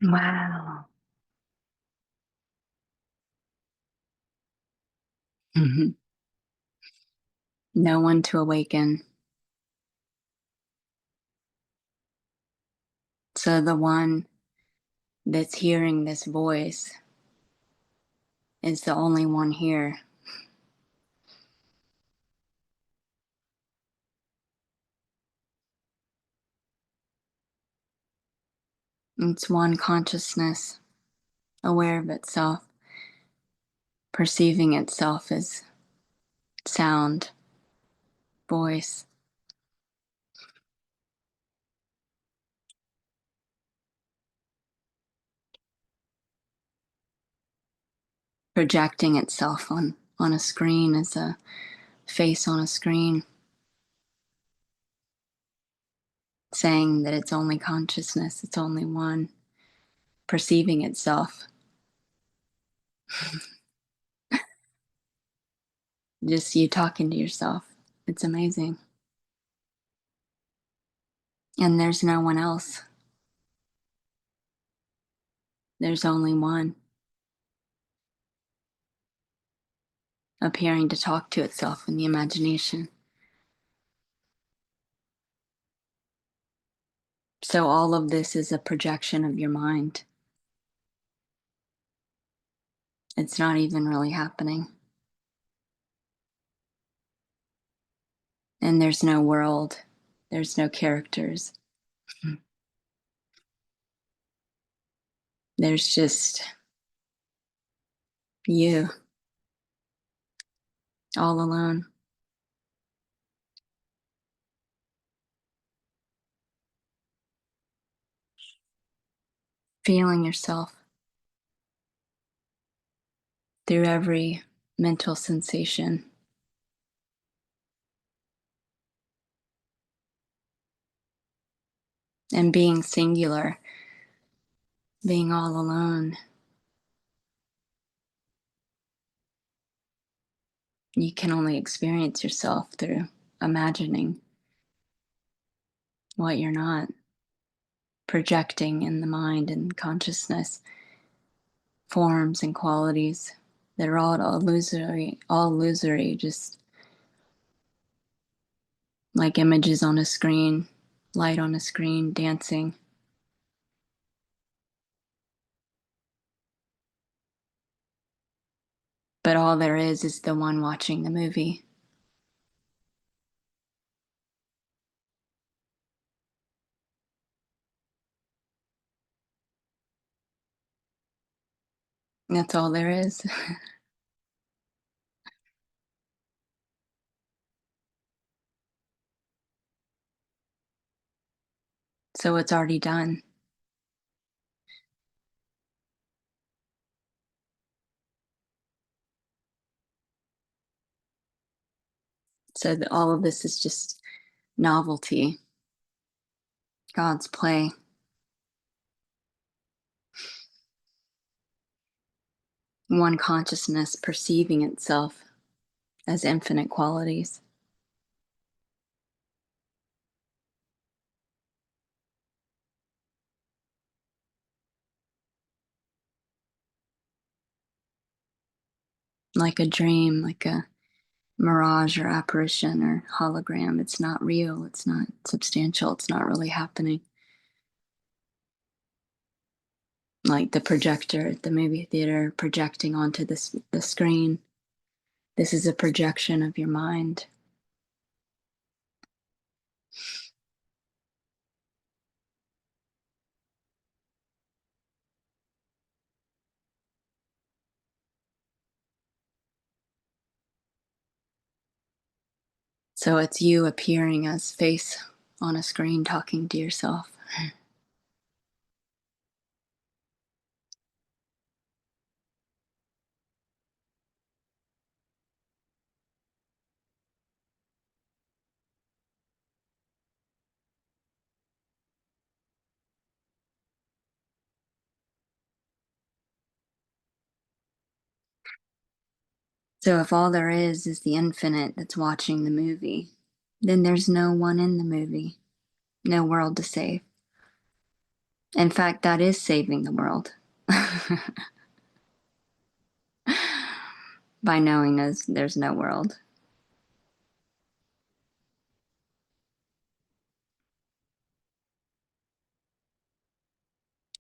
Wow. Mhm. No one to awaken. So the one that's hearing this voice is the only one here. It's one consciousness, aware of itself, perceiving itself as sound, voice, projecting itself on a screen as a face on a screen, saying that it's only consciousness, it's only one, perceiving itself. Just you talking to yourself. It's amazing. And there's no one else. There's only one appearing to talk to itself in the imagination. So all of this is a projection of your mind. It's not even really happening. And there's no world. There's no characters. There's just you, all alone, feeling yourself through every mental sensation and being singular, being all alone. You can only experience yourself through imagining what you're not, projecting in the mind and consciousness forms and qualities that are all illusory, just like images on a screen, light on a screen, dancing. But all there is the one watching the movie. That's all there is. So it's already done. So all of this is just novelty, God's play, one consciousness perceiving itself as infinite qualities. Like a dream, like a mirage or apparition or hologram. It's not real, it's not substantial, it's not really happening. Like the projector at the movie theater projecting onto the screen. This is a projection of your mind. So it's you appearing as face on a screen talking to yourself. So if all there is the infinite that's watching the movie, then there's no one in the movie, no world to save. In fact, that is saving the world. By knowing there's no world.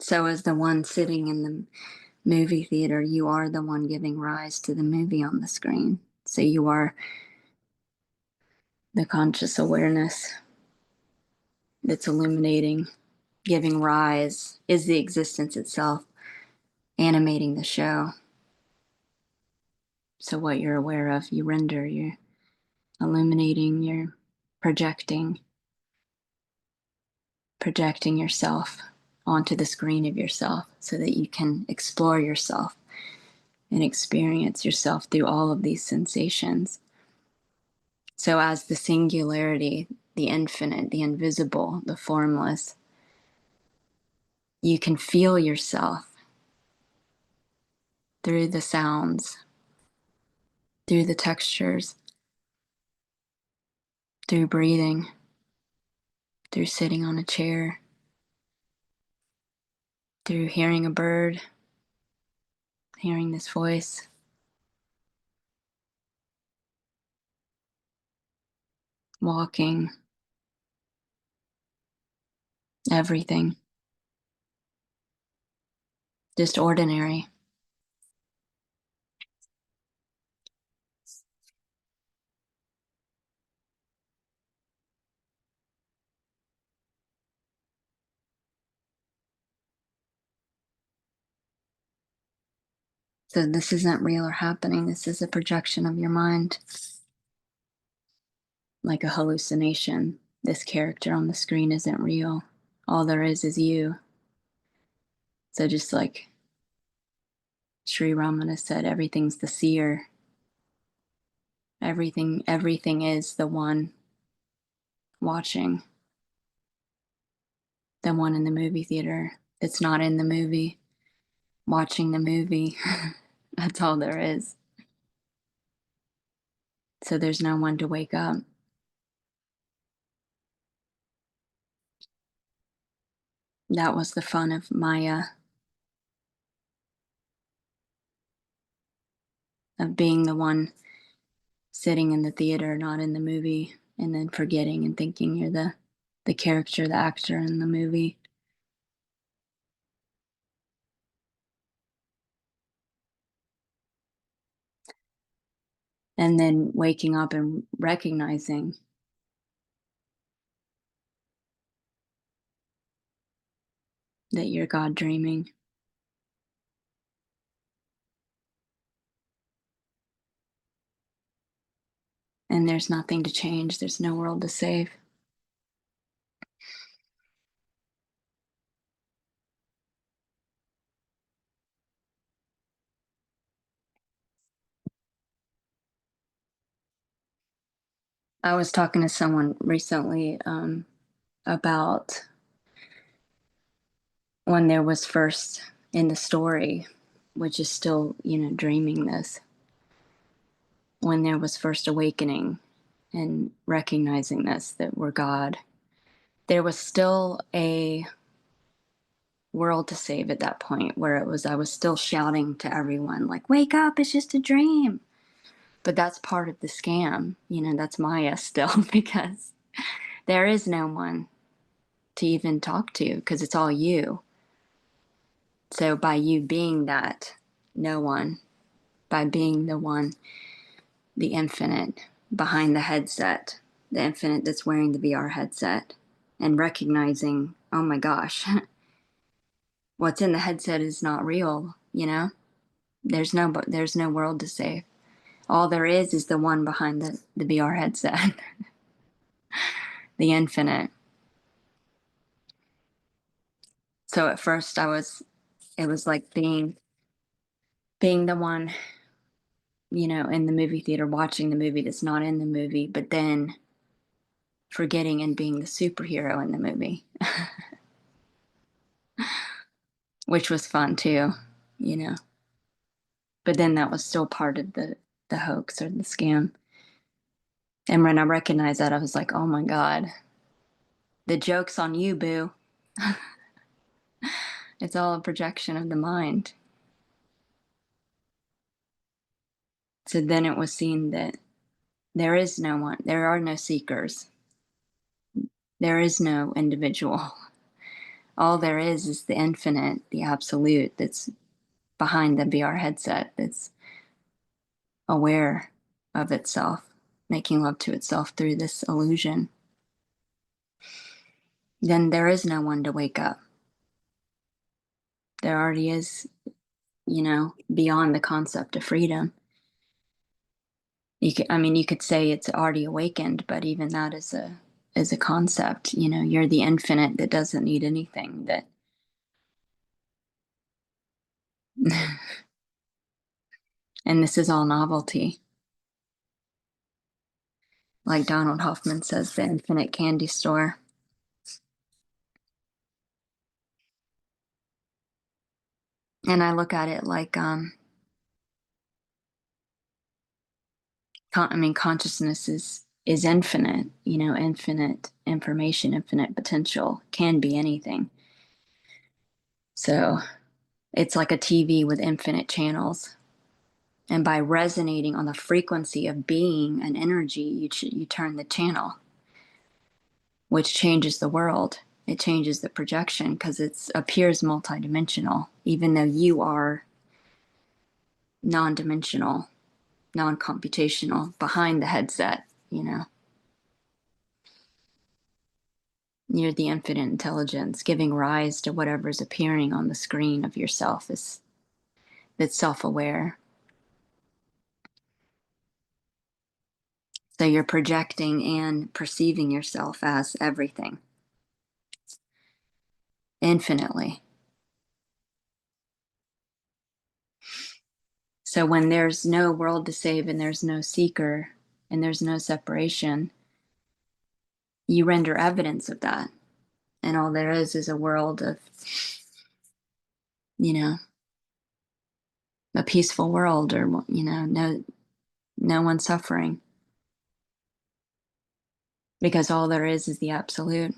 So as the one sitting in the movie theater, you are the one giving rise to the movie on the screen. So you are the conscious awareness that's illuminating, giving rise, is the existence itself, animating the show. So what you're aware of, you render, you're illuminating, you're projecting yourself onto the screen of yourself so that you can explore yourself and experience yourself through all of these sensations. So, as the singularity, the infinite, the invisible, the formless, you can feel yourself through the sounds, through the textures, through breathing, through sitting on a chair, through hearing a bird, hearing this voice, walking, everything, just ordinary. So, this isn't real or happening, this is a projection of your mind, like a hallucination. This character on the screen isn't real. All there is you. So, just like Sri Ramana said, everything's the seer. Everything is the one watching, the one in the movie theater that's not in the movie, watching the movie. That's all there is. So there's no one to wake up. That was the fun of Maya, of being the one sitting in the theater, not in the movie, and then forgetting and thinking you're the character, the actor in the movie. And then waking up and recognizing that you're God dreaming. And there's nothing to change, there's no world to save. I was talking to someone recently about when there was first in the story, which is still, dreaming this, when there was first awakening and recognizing this, that we're God, there was still a world to save at that point where I was still shouting to everyone, like, wake up, it's just a dream. But that's part of the scam, that's Maya still, because there is no one to even talk to because it's all you. So by you being that no one, by being the one, the infinite behind the headset, the infinite that's wearing the VR headset, and recognizing, oh my gosh, what's in the headset is not real, there's no world to save. All there is the one behind the VR headset, the infinite. So at first it was like being the one, in the movie theater watching the movie that's not in the movie, but then forgetting and being the superhero in the movie, which was fun too, you know. But then that was still part of the hoax or the scam. And when I recognized that, I was like, oh my God, the joke's on you, boo. It's all a projection of the mind. So then it was seen that there is no one, there are no seekers, there is no individual. All there is the infinite, the absolute that's behind the VR headset, that's aware of itself, making love to itself through this illusion. Then there is no one to wake up. There already is, beyond the concept of freedom. You could say it's already awakened, but even that is a concept. You're the infinite that doesn't need anything. That and this is all novelty. Like Donald Hoffman says, the infinite candy store. And I look at it like, consciousness is infinite. Infinite information, infinite potential, can be anything. So it's like a TV with infinite channels. And by resonating on the frequency of being an energy, you turn the channel, which changes the world. It changes the projection because it appears multidimensional, even though you are non-dimensional, non-computational behind the headset. You're the infinite intelligence giving rise to whatever's appearing on the screen of yourself that's self-aware. So you're projecting and perceiving yourself as everything infinitely. So when there's no world to save and there's no seeker and there's no separation, you render evidence of that. And all there is a world of, you know, a peaceful world, or, no one suffering, because all there is the absolute.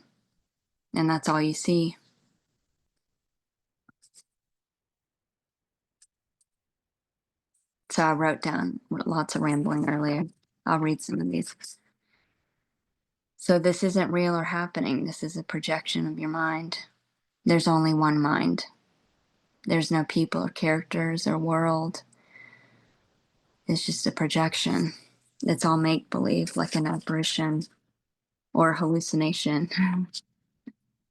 And that's all you see. So I wrote down lots of rambling earlier. I'll read some of these. So this isn't real or happening. This is a projection of your mind. There's only one mind. There's no people or characters or world. It's just a projection. It's all make believe, like an apparition or a hallucination,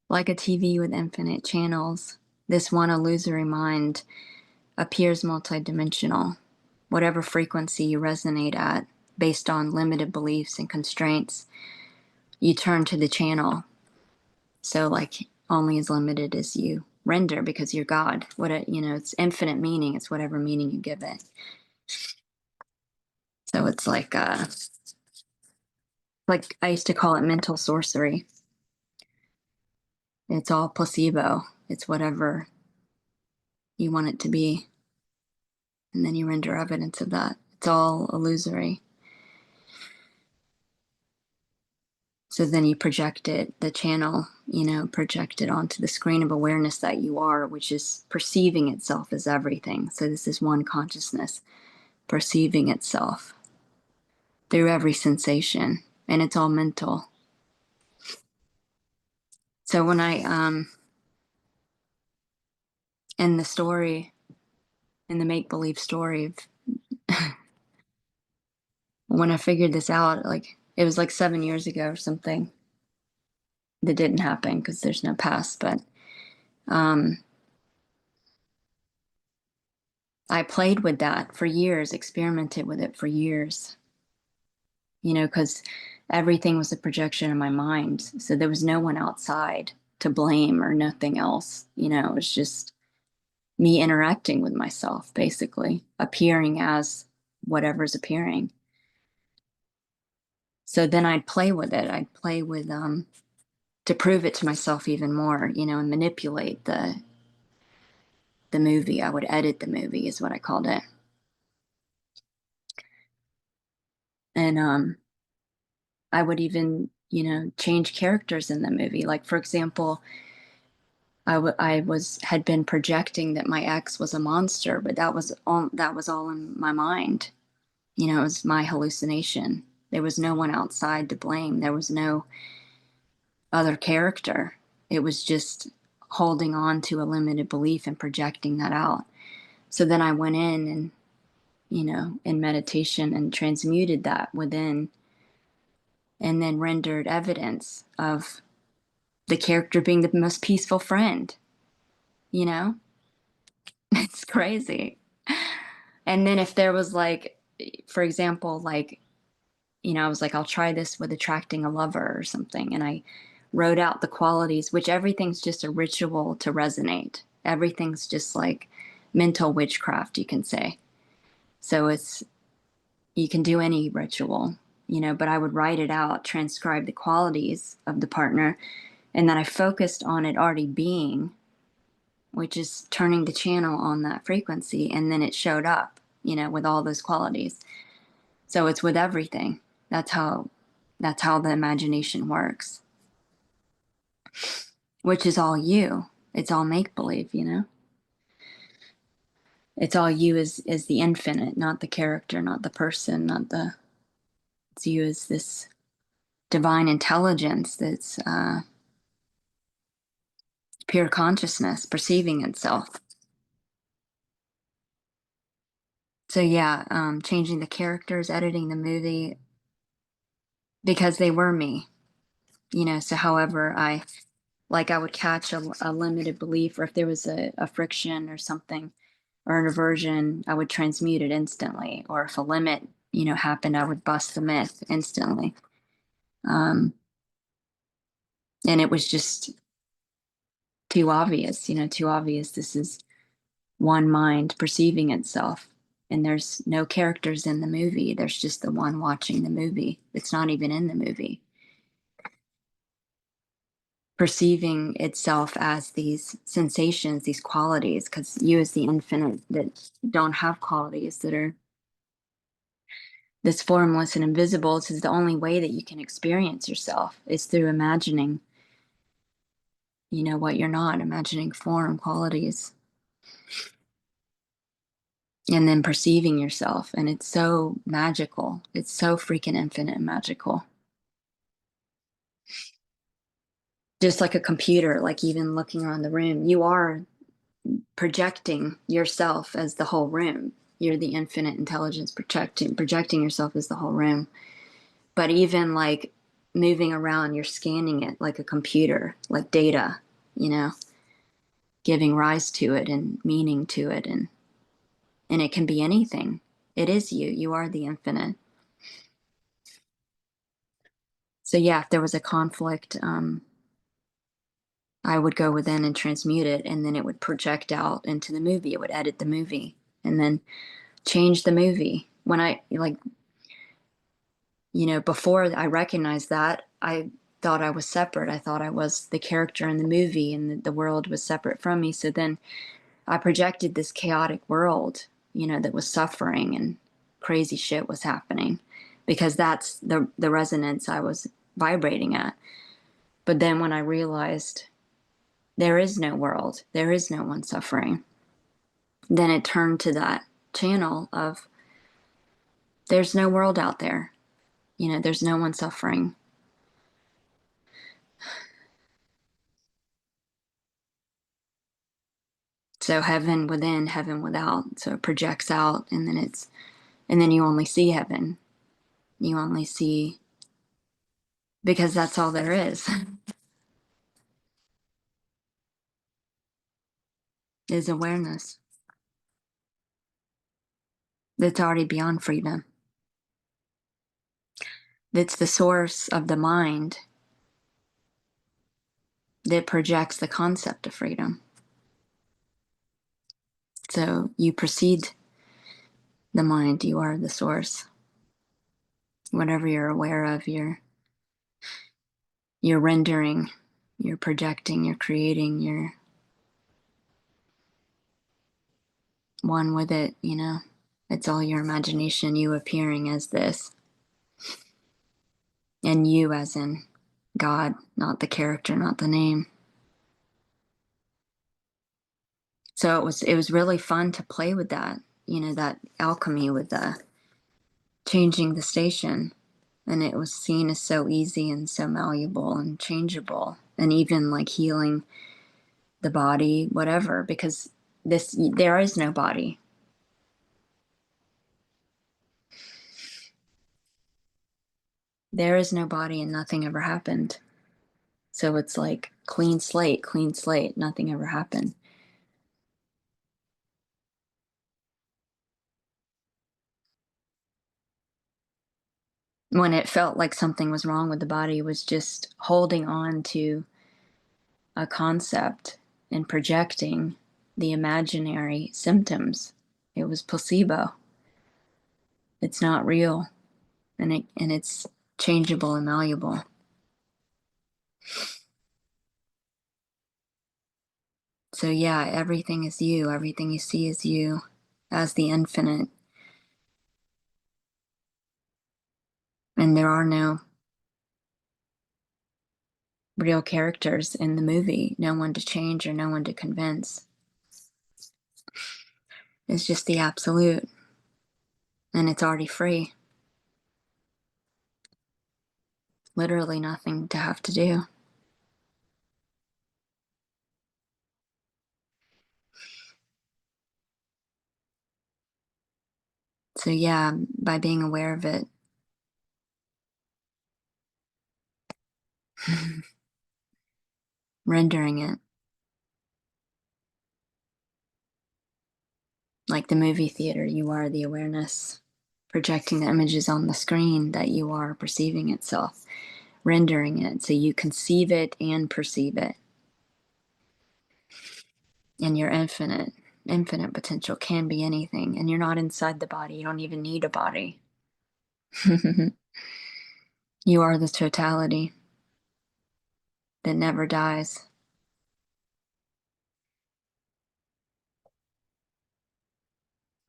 like a TV with infinite channels. This one illusory mind appears multidimensional. Whatever frequency you resonate at, based on limited beliefs and constraints, you turn to the channel. So, like, only as limited as you render, because you're God. It's infinite meaning. It's whatever meaning you give it. So it's like I used to call it mental sorcery. It's all placebo. It's whatever you want it to be. And then you render evidence of that. It's all illusory. So then you project it, the channel, project it onto the screen of awareness that you are, which is perceiving itself as everything. So this is one consciousness perceiving itself through every sensation. And it's all mental. So when in the story, in the make-believe story of when I figured this out, like it was like 7 years ago or something, that didn't happen because there's no past, but um, I played with that for years, experimented with it for years, because everything was a projection in my mind. So there was no one outside to blame or nothing else. It was just me interacting with myself, basically, appearing as whatever's appearing. So then I'd play with it. I'd play with, to prove it to myself even more, and manipulate the movie. I would edit the movie, is what I called it. And I would even, change characters in the movie. Like, for example, had been projecting that my ex was a monster, but that was all in my mind. You know, it was my hallucination. There was no one outside to blame. There was no other character. It was just holding on to a limited belief and projecting that out. So then I went in and, you know, in meditation and transmuted that within, and then rendered evidence of the character being the most peaceful friend, you know? It's crazy. And then if there was like, for example, like, you know, I was like, I'll try this with attracting a lover or something. And I wrote out the qualities, which everything's just a ritual to resonate. Everything's just like mental witchcraft, you can say. So you can do any ritual, you know, but I would write it out, transcribe the qualities of the partner, and then I focused on it already being, which is turning the channel on that frequency. And then it showed up, you know, with all those qualities. So it's with everything. That's how the imagination works, which is all you. It's all make believe, you know. It's all you is the infinite, not the character, not the person, not the. It's you as this divine intelligence that's pure consciousness perceiving itself. So yeah, changing the characters, editing the movie because they were me, you know. So however I would catch a limited belief, or if there was a friction or something or an aversion, I would transmute it instantly. Or if a limit, you know, happened, I would bust the myth instantly. Um, and it was just too obvious, you know, too obvious. This is one mind perceiving itself. And there's no characters in the movie. There's just the one watching the movie. It's not even in the movie. Perceiving itself as these sensations, these qualities, because you as the infinite that don't have qualities, that are this formless and invisible. This is the only way that you can experience yourself is through imagining, you know, what you're not, imagining form, qualities, and then perceiving yourself. And it's so magical. It's so freaking infinite and magical. Just like a computer, like even looking around the room, you are projecting yourself as the whole room. You're the infinite intelligence projecting yourself as the whole room. But even like moving around, you're scanning it like a computer, like data, you know, giving rise to it and meaning to it, and it can be anything. It is you. You are the infinite. So yeah, if there was a conflict, I would go within and transmute it, and then it would project out into the movie. It would edit the movie, and then change the movie. When I like, you know, before I recognized that, I thought I was separate. I thought I was the character in the movie, and the world was separate from me. So then I projected this chaotic world, you know, that was suffering and crazy shit was happening, because that's the resonance I was vibrating at. But then when I realized there is no world, there is no one suffering, then it turned to that channel of there's no world out there. You know, there's no one suffering. So heaven within, heaven without. So it projects out, and then you only see heaven. You only see, because that's all there is awareness. That's already beyond freedom. That's the source of the mind that projects the concept of freedom. So you precede the mind, you are the source. Whatever you're aware of, you're rendering, you're projecting, you're creating, you're one with it, you know. It's all your imagination, you appearing as this. And you as in God, not the character, not the name. So it was really fun to play with that, that alchemy with the changing the station. And it was seen as so easy and so malleable and changeable, and even like healing the body, whatever, because there is no body. There is no body and nothing ever happened. So it's like clean slate, nothing ever happened. When it felt like something was wrong with the body, was just holding on to a concept and projecting the imaginary symptoms. It was placebo. It's not real, and it's changeable and malleable. So yeah, everything is you. Everything you see is you as the infinite. And there are no real characters in the movie, no one to change or no one to convince. It's just the absolute, and it's already free. Literally nothing to have to do. So yeah, by being aware of it, rendering it, like the movie theater, you are the awareness, projecting the images on the screen that you are perceiving itself, rendering it so you conceive it and perceive it. And your infinite potential can be anything, and you're not inside the body. You don't even need a body. You are the totality that never dies.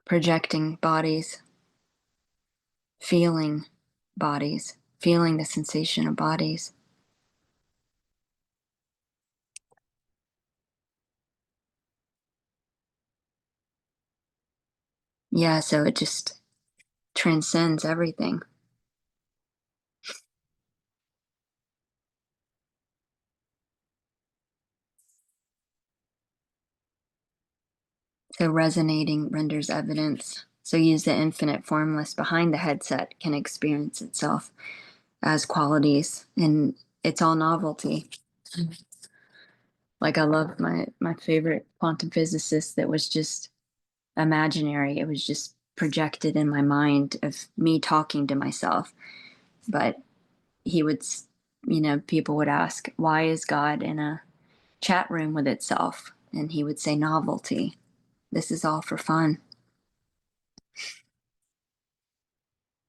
Projecting bodies, feeling bodies, feeling the sensation of bodies. Yeah, so it just transcends everything. So resonating renders evidence. So use the infinite formless behind the headset can experience itself as qualities, and it's all novelty. Like I love my favorite quantum physicist that was just imaginary. It was just projected in my mind of me talking to myself. But he would, people would ask, why is God in a chat room with itself? And he would say, novelty. This is all for fun.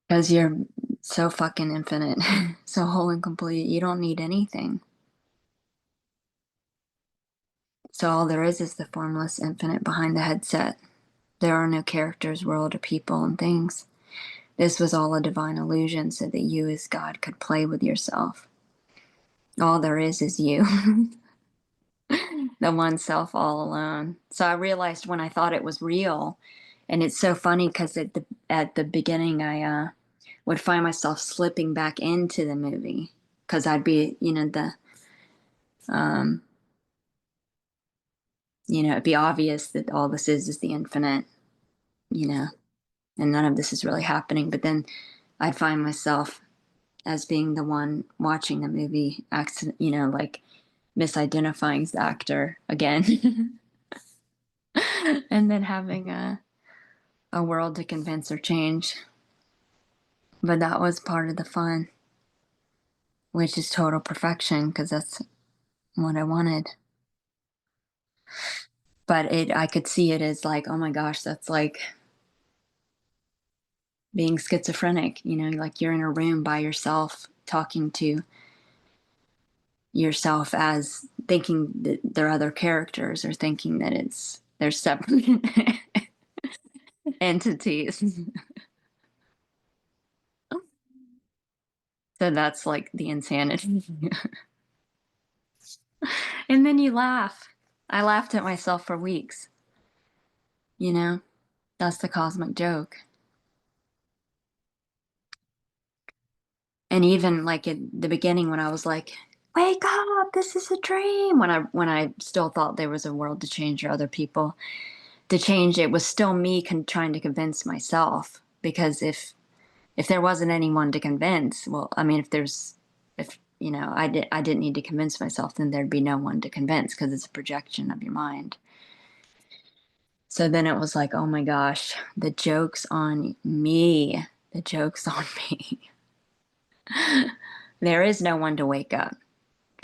Because you're so fucking infinite, so whole and complete. You don't need anything. So all there is the formless infinite behind the headset. There are no characters, world, or people and things. This was all a divine illusion so that you as God could play with yourself. All there is you, the one self all alone. So I realized when I thought it was real, and it's so funny because at the beginning I would find myself slipping back into the movie because I'd be, um, it'd be obvious that all this is the infinite, you know, and none of this is really happening. But then I'd find myself as being the one watching the movie, accident, like misidentifying the actor again, and then having a world to convince or change. But that was part of the fun, which is total perfection because that's what I wanted. But I could see it as like, oh my gosh, that's like being schizophrenic, like you're in a room by yourself talking to yourself as thinking that there are other characters or thinking that they're separate entities. So that's like the insanity. And then you laugh. I laughed at myself for weeks. you know? That's the cosmic joke. And even like at the beginning when I was like, wake up, this is a dream. When I still thought there was a world to change or other people to change, it was still me trying to convince myself. Because if there wasn't anyone to convince, well, I mean, if you know, I didn't need to convince myself, then there'd be no one to convince because it's a projection of your mind. So then it was like, oh my gosh, the joke's on me. The joke's on me. There is no one to wake up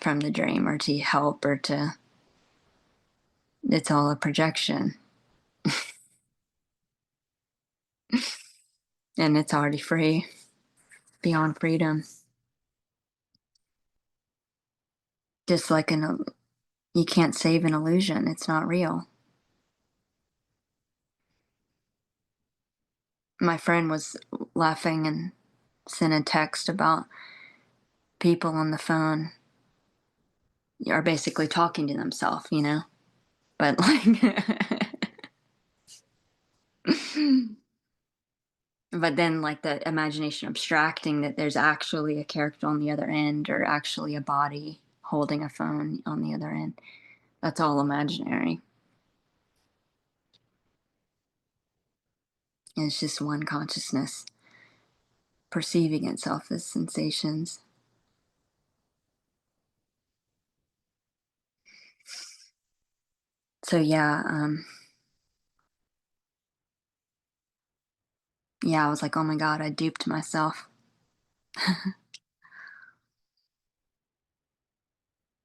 from the dream or to help or to, it's all a projection. And it's already free, beyond freedom. Just like you can't save an illusion, it's not real. My friend was laughing and sent a text about people on the phone are basically talking to themselves, you know? But like, but then like the imagination abstracting that there's actually a character on the other end or actually a body holding a phone on the other end. That's all imaginary. It's just one consciousness perceiving itself as sensations. So yeah, I was like, oh my God, I duped myself.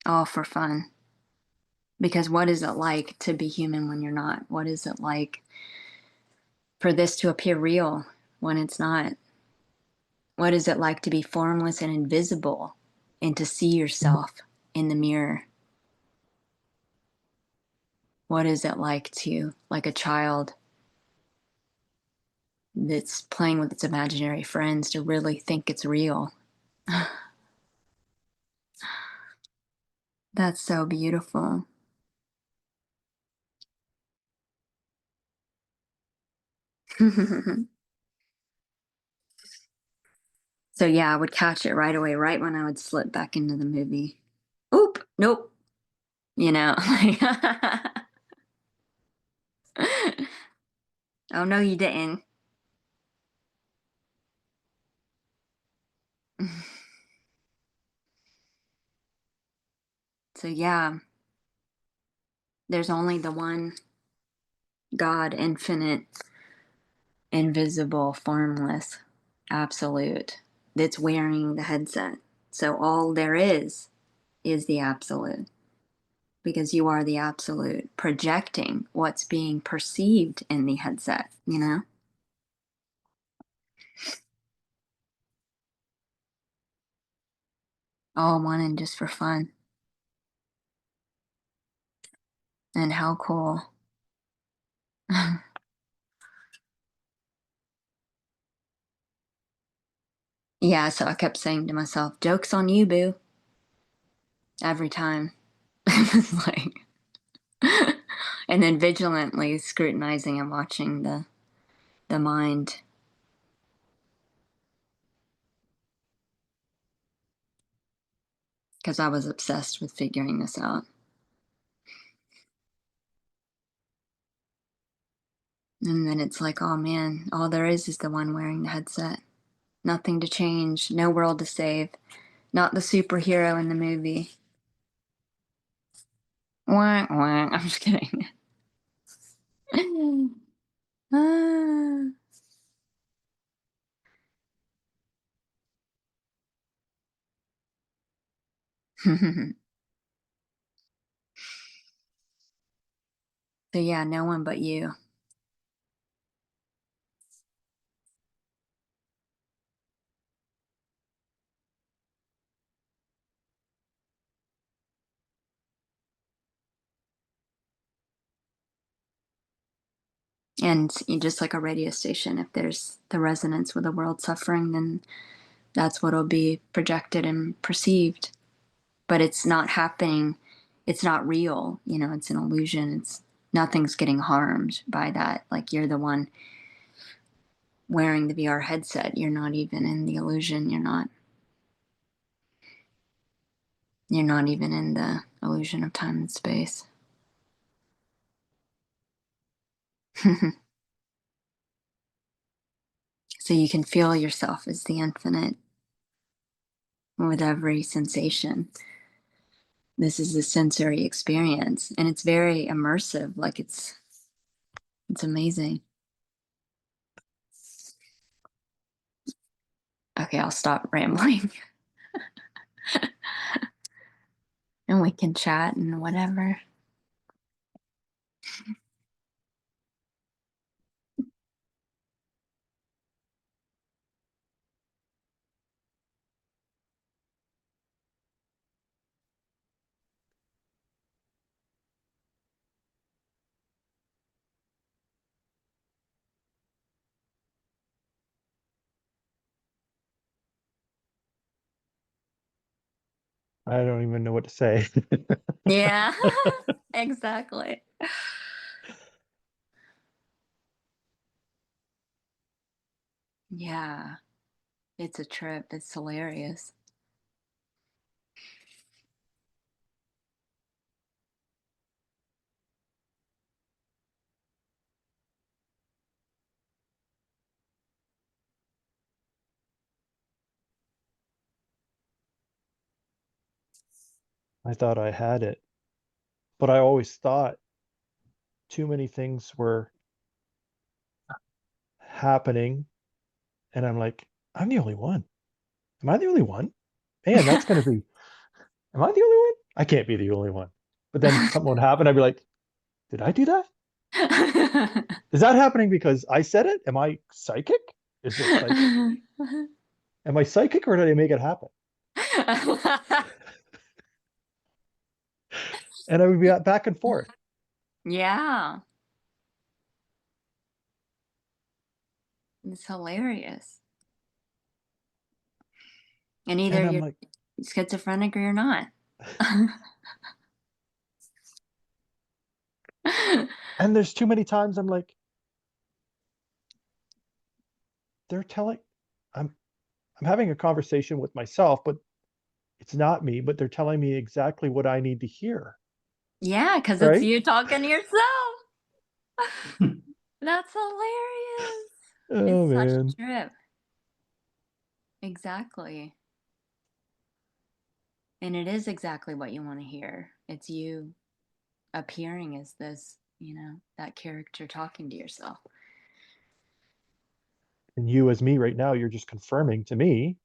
All for fun. Because what is it like to be human when you're not? What is it like for this to appear real when it's not? What is it like to be formless and invisible and to see yourself in the mirror? What is it like to, like a child that's playing with its imaginary friends, to really think it's real? That's so beautiful. So yeah, I would catch it right away, right when I would slip back into the movie. Oop, nope. You know, like, oh no, you didn't. So yeah, there's only the one God, infinite, invisible, formless, absolute, that's wearing the headset. So all there is the absolute, because you are the absolute projecting what's being perceived in the headset, you know? All one and just for fun. And how cool. Yeah, so I kept saying to myself, joke's on you, boo, every time. It's like, and then vigilantly scrutinizing and watching the mind, because I was obsessed with figuring this out. And then it's like, oh man, all there is the one wearing the headset. Nothing to change, no world to save, not the superhero in the movie. Wah, wah. I'm just kidding. Ah. So yeah, no one but you. And just like a radio station, if there's the resonance with the world suffering, then that's what'll be projected and perceived. But it's not happening. It's not real. You know, it's an illusion. Nothing's getting harmed by that. Like you're the one wearing the VR headset. You're not even in the illusion. You're not even in the illusion of time and space. So you can feel yourself as the infinite with every sensation. This is a sensory experience, and it's very immersive. Like it's amazing. Okay, I'll stop rambling and we can chat and whatever. I don't even know what to say. Yeah, exactly. Yeah, it's a trip. It's hilarious. I thought I had it, but I always thought too many things were happening, and I'm like, I'm the only one. Am I the only one? Man, that's going to be, am I the only one? I can't be the only one. But then something would happen. I'd be like, did I do that? Is that happening because I said it? Am I psychic? Is this psychic? Am I psychic or did I make it happen? And I would be back and forth. Yeah, it's hilarious. And either And I'm you're like, schizophrenic or you're not. and there's too many times I'm like, they're telling, I'm I'm having a conversation with myself, but it's not me, but they're telling me exactly what I need to hear. Yeah, because it's Right? you talking to yourself. That's hilarious. Oh It's such man. a trip. Exactly. And it is exactly what you want to hear. It's you appearing as this, that character talking to yourself. And you as me right now, you're just confirming to me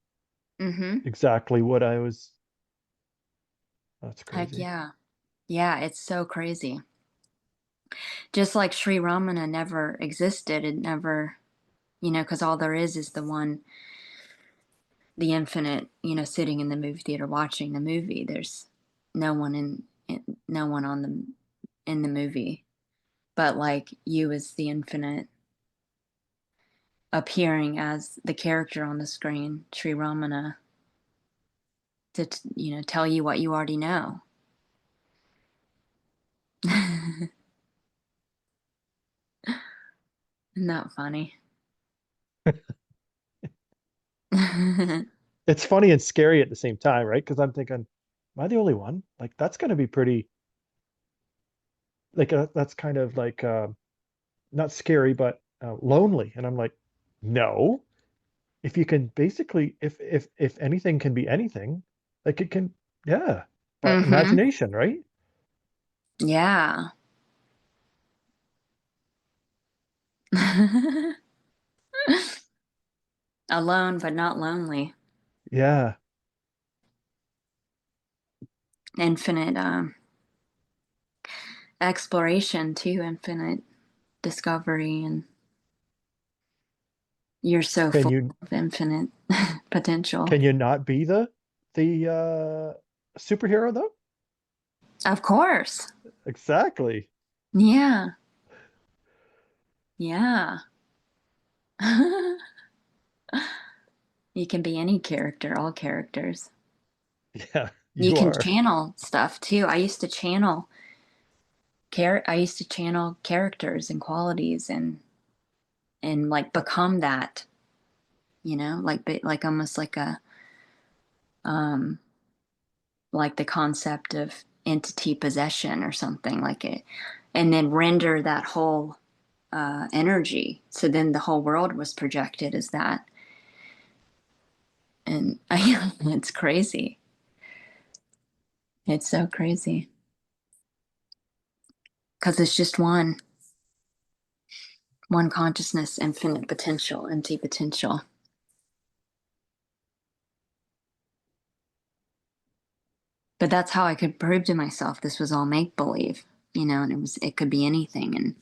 Mm-hmm. exactly what I was. That's Heck crazy. yeah. Yeah, it's so crazy. Just like Sri Ramana never existed. It never, because all there is the one, the infinite, sitting in the movie theater watching the movie. There's no one no one in the movie. But like you as the infinite appearing as the character on the screen, Sri Ramana, to tell you what you already know. Isn't that funny? It's funny and scary at the same time, right? Because I'm thinking, am I the only one? Like that's going to be pretty. Like that's kind of like not scary, but lonely. And I'm like, no. If you can basically, if anything can be anything, like it can, yeah. But Mm-hmm. imagination, right? Yeah. Alone but not lonely. Yeah. Infinite exploration too, infinite discovery, and you're so Can full you of infinite potential. can you not be the superhero though? Of course. Exactly. Yeah. Yeah. You can be any character, all characters. Yeah, You you can are. channel stuff too. I used to channel I used to channel characters and qualities and like become that, you know, like almost um like the concept of entity possession or something like it, and then render that whole energy. So then the whole world was projected as that. And it's crazy. It's so crazy because it's just one consciousness, infinite potential, empty potential. But that's how I could prove to myself this was all make believe, you know, and it could be anything. And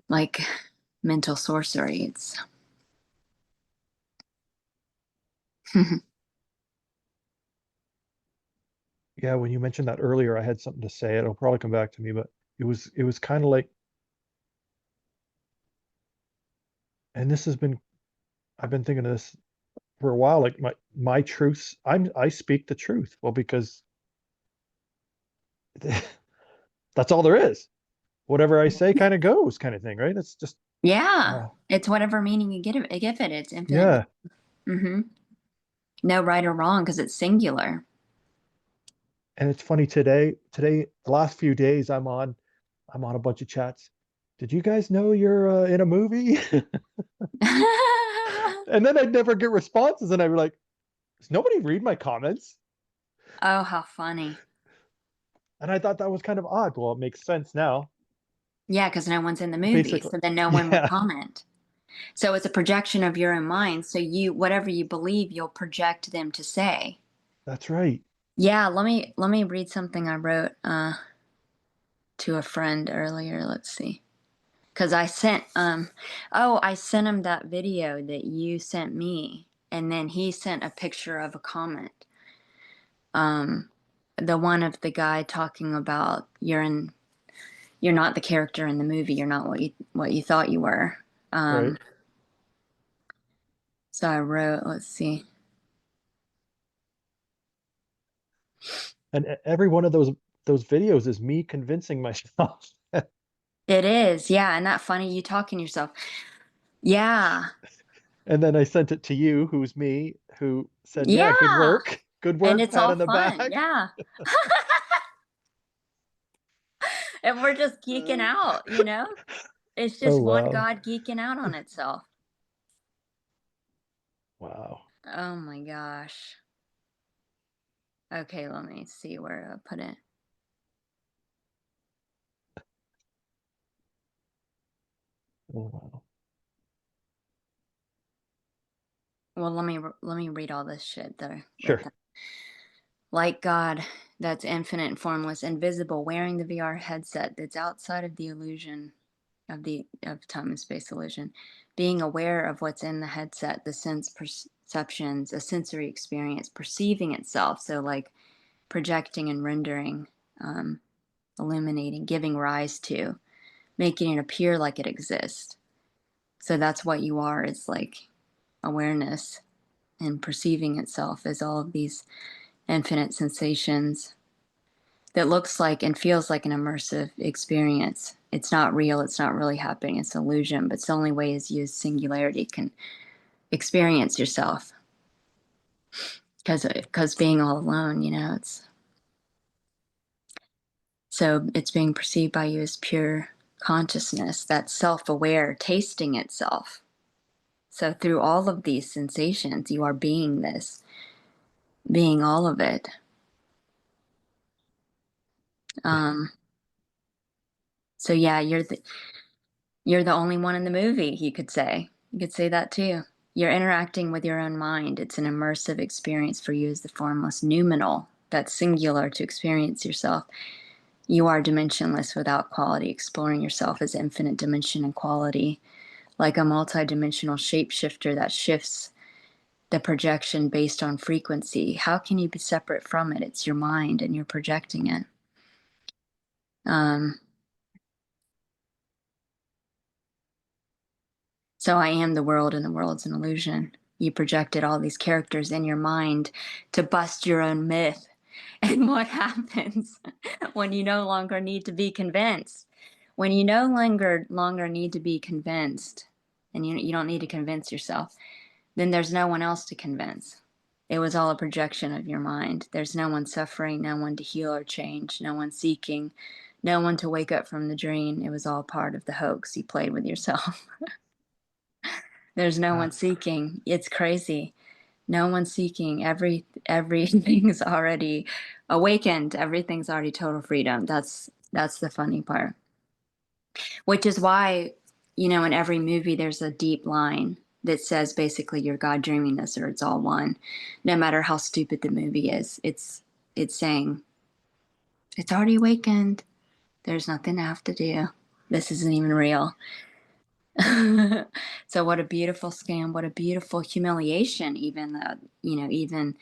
like mental sorcery, it's Yeah, when you mentioned that earlier, I had something to say. It'll probably come back to me, but it was kind of like, and this has been I've been thinking of this for a while, like my truths, I speak the truth. Well, because that's all there is. Whatever I say kind of goes, kind of thing, right? It's just yeah, uh, it's whatever meaning you give it. It's infinite. yeah. Mm-hmm. No right or wrong because it's singular. And it's funny today, the last few days I'm on a bunch of chats. Did you guys know you're in a movie? And then I'd never get responses, and I'd be like, does nobody read my comments? Oh, how funny. And I thought that was kind of odd. Well, it makes sense now. Yeah, because no one's in the movie, Basically, so then no one would yeah, comment. So it's a projection of your own mind. So whatever you believe, you'll project them to say. that's right. Yeah, let me read something I wrote to a friend earlier. Let's see. Because I sent him that video that you sent me, and then he sent a picture of a comment. Um, the one of the guy talking about you're not the character in the movie. You're not what you thought you were. Right. Um, so I wrote, let's see. And every one of those videos is me convincing myself. It is, yeah, and that funny you talking to yourself. Yeah, And then I sent it to you, who's me, who said, "Yeah, good yeah, work. Good and work, it's pat all on the fun, back." yeah. And we're just geeking out, you know? It's Oh just one wow. God geeking out on itself. Wow. Oh my gosh. Okay, let me see where I put it. Oh wow. Well, let me read all this shit that I wrote Sure. down. Like God, that's infinite and formless, invisible, wearing the VR headset that's outside of the illusion of time and space illusion, being aware of what's in the headset, the sense perceptions, a sensory experience, perceiving itself. So like projecting and rendering, um, illuminating, giving rise to, making it appear like it exists. So that's what you are, is like awareness and perceiving itself as all of these infinite sensations that looks like and feels like an immersive experience. It's not real, it's not really happening, it's illusion, but it's the only way is you as singularity can experience yourself. Because being all alone, you know, it's being perceived by you as pure consciousness, that's self-aware, tasting itself. So through all of these sensations, you are being this, being all of it. Um, so yeah, you're the only one in the movie, you could say. You could say that too. You're interacting with your own mind. It's an immersive experience for you as the formless noumenal, that's singular to experience yourself. You are dimensionless without quality, exploring yourself as infinite dimension and quality, like a multidimensional shapeshifter that shifts the projection based on frequency. How can you be separate from it? It's your mind and you're projecting it. Um, so I am the world and the world's an illusion. You projected all these characters in your mind to bust your own myth. And what happens when you no longer need to be convinced? When you no longer need to be convinced, and you don't need to convince yourself, then there's no one else to convince. It was all a projection of your mind. There's no one suffering, no one to heal or change, no one seeking, no one to wake up from the dream. It was all part of the hoax you played with yourself. There's no one Ah, seeking. It's crazy. No one's seeking. Everything's already awakened. Everything's already total freedom. That's the funny part. Which is why, in every movie there's a deep line that says basically you're God dreaming this or it's all one. No matter how stupid the movie is, it's saying it's already awakened. There's nothing I have to do. This isn't even real. So what a beautiful scam, what a beautiful humiliation, even that, even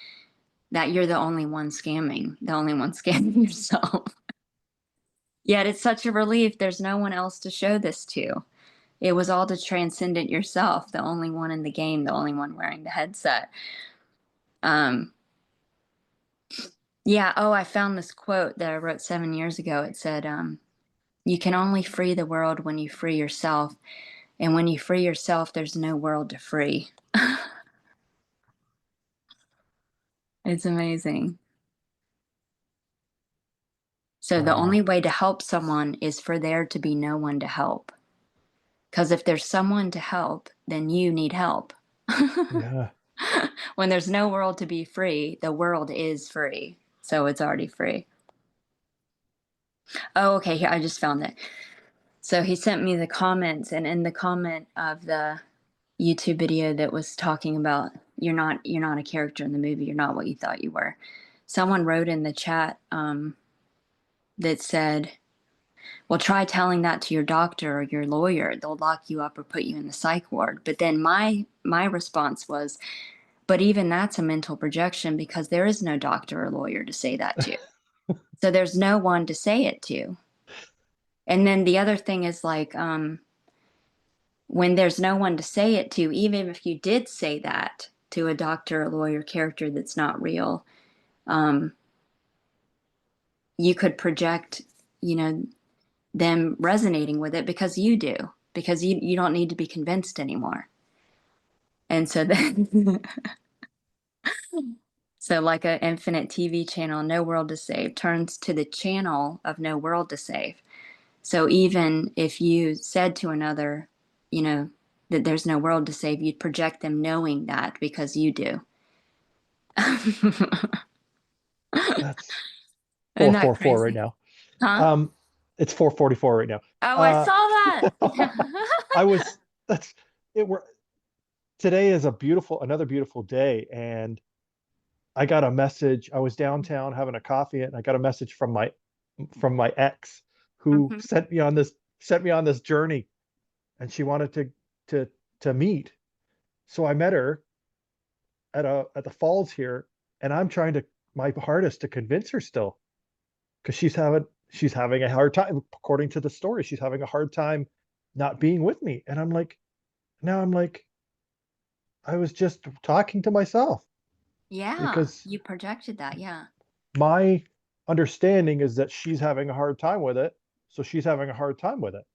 that you're the only one scamming, the only one scamming yourself. Yet it's such a relief. There's no one else to show this to. It was all to transcendent yourself, the only one in the game, the only one wearing the headset. Um, yeah. Oh, I found this quote that I wrote 7 years ago. It said, you can only free the world when you free yourself. And when you free yourself, there's no world to free. It's amazing. So the only wow. way to help someone is for there to be no one to help. Because if there's someone to help, then you need help. Yeah. When there's no world to be free, the world is free. So it's already free. Oh, okay. Here, I just found it. So he sent me the comments, and in the comment of the YouTube video that was talking about you're not a character in the movie, you're not what you thought you were. Someone wrote in the chat that said, well, try telling that to your doctor or your lawyer. They'll lock you up or put you in the psych ward. But then my response was, but even that's a mental projection because there is no doctor or lawyer to say that to. So there's no one to say it to. And then the other thing is like, when there's no one to say it to, even if you did say that to a doctor or lawyer character that's not real, um, you could project, you know, them resonating with it because you do, because you don't need to be convinced anymore. And so then, so like an infinite TV channel, No World to Save, turns to the channel of No World to Save. So even if you said to another, you know, that there's no world to save, you'd project them knowing that because you do. That's Isn't that 444 right crazy? now. Huh? Um, it's 444 right now. Oh, I Uh, saw that. I was that's it. Were Today is another beautiful day, and I got a message. I was downtown having a coffee, and I got a message from my ex who Hmm. sent me on this journey, and she wanted to to meet. So I met her at the falls here, and I'm trying to my hardest to convince her still because she's having a hard time. According to the story, she's having a hard time not being with me, and I'm like, I was just talking to myself Yeah, because you projected that. Yeah. my understanding is that she's having a hard time with it, so she's having a hard time with it,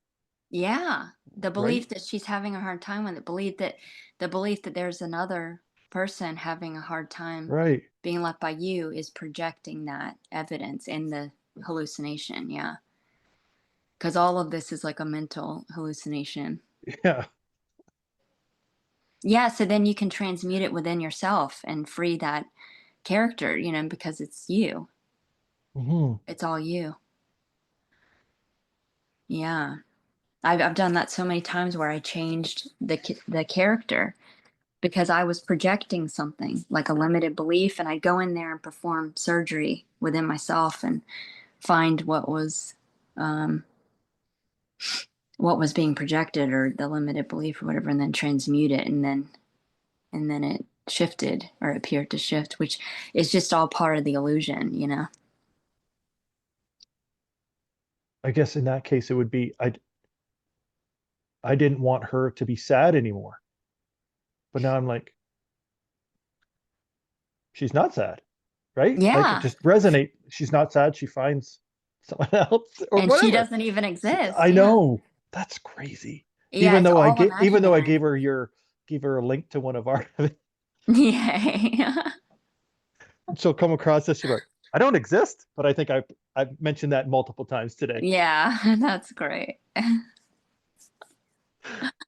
Yeah. The right? belief that she's having a hard time with it, the belief that there's another person having a hard time Right. being left by you is projecting that evidence in the hallucination. Yeah. Because all of this is like a mental hallucination. Yeah. Yeah. So then you can transmute it within yourself and free that character, because it's you. Hmm. It's all you. Yeah. I've done that so many times where I changed the character because I was projecting something like a limited belief, and I'd go in there and perform surgery within myself and find um, what was being projected or the limited belief or whatever, and then transmute it, and then it shifted or appeared to shift, which is just all part of the illusion. I guess in that case it would be I didn't want her to be sad anymore. But now I'm like, she's not sad. right? Like it Yeah. just resonate. She's not sad. She finds someone else or And she whatever. doesn't even exist. I Yeah. know that's crazy. Yeah, it's all Even though I imaginary. gave her a link to one of our, Yeah. she'll come across this. She'll be like, I don't exist, but I think I've mentioned that multiple times today. Yeah, that's great.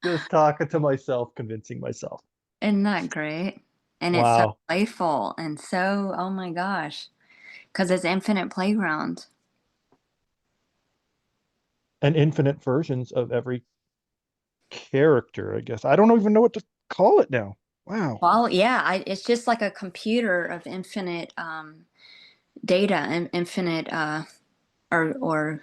Just talking to myself, convincing myself. Isn't that great? And it's so Wow. playful and so, oh my gosh, because it's infinite playground. And infinite versions of every character, I guess. I don't even know what to call it now. Wow. Well, yeah, it's just like a computer of infinite data and infinite or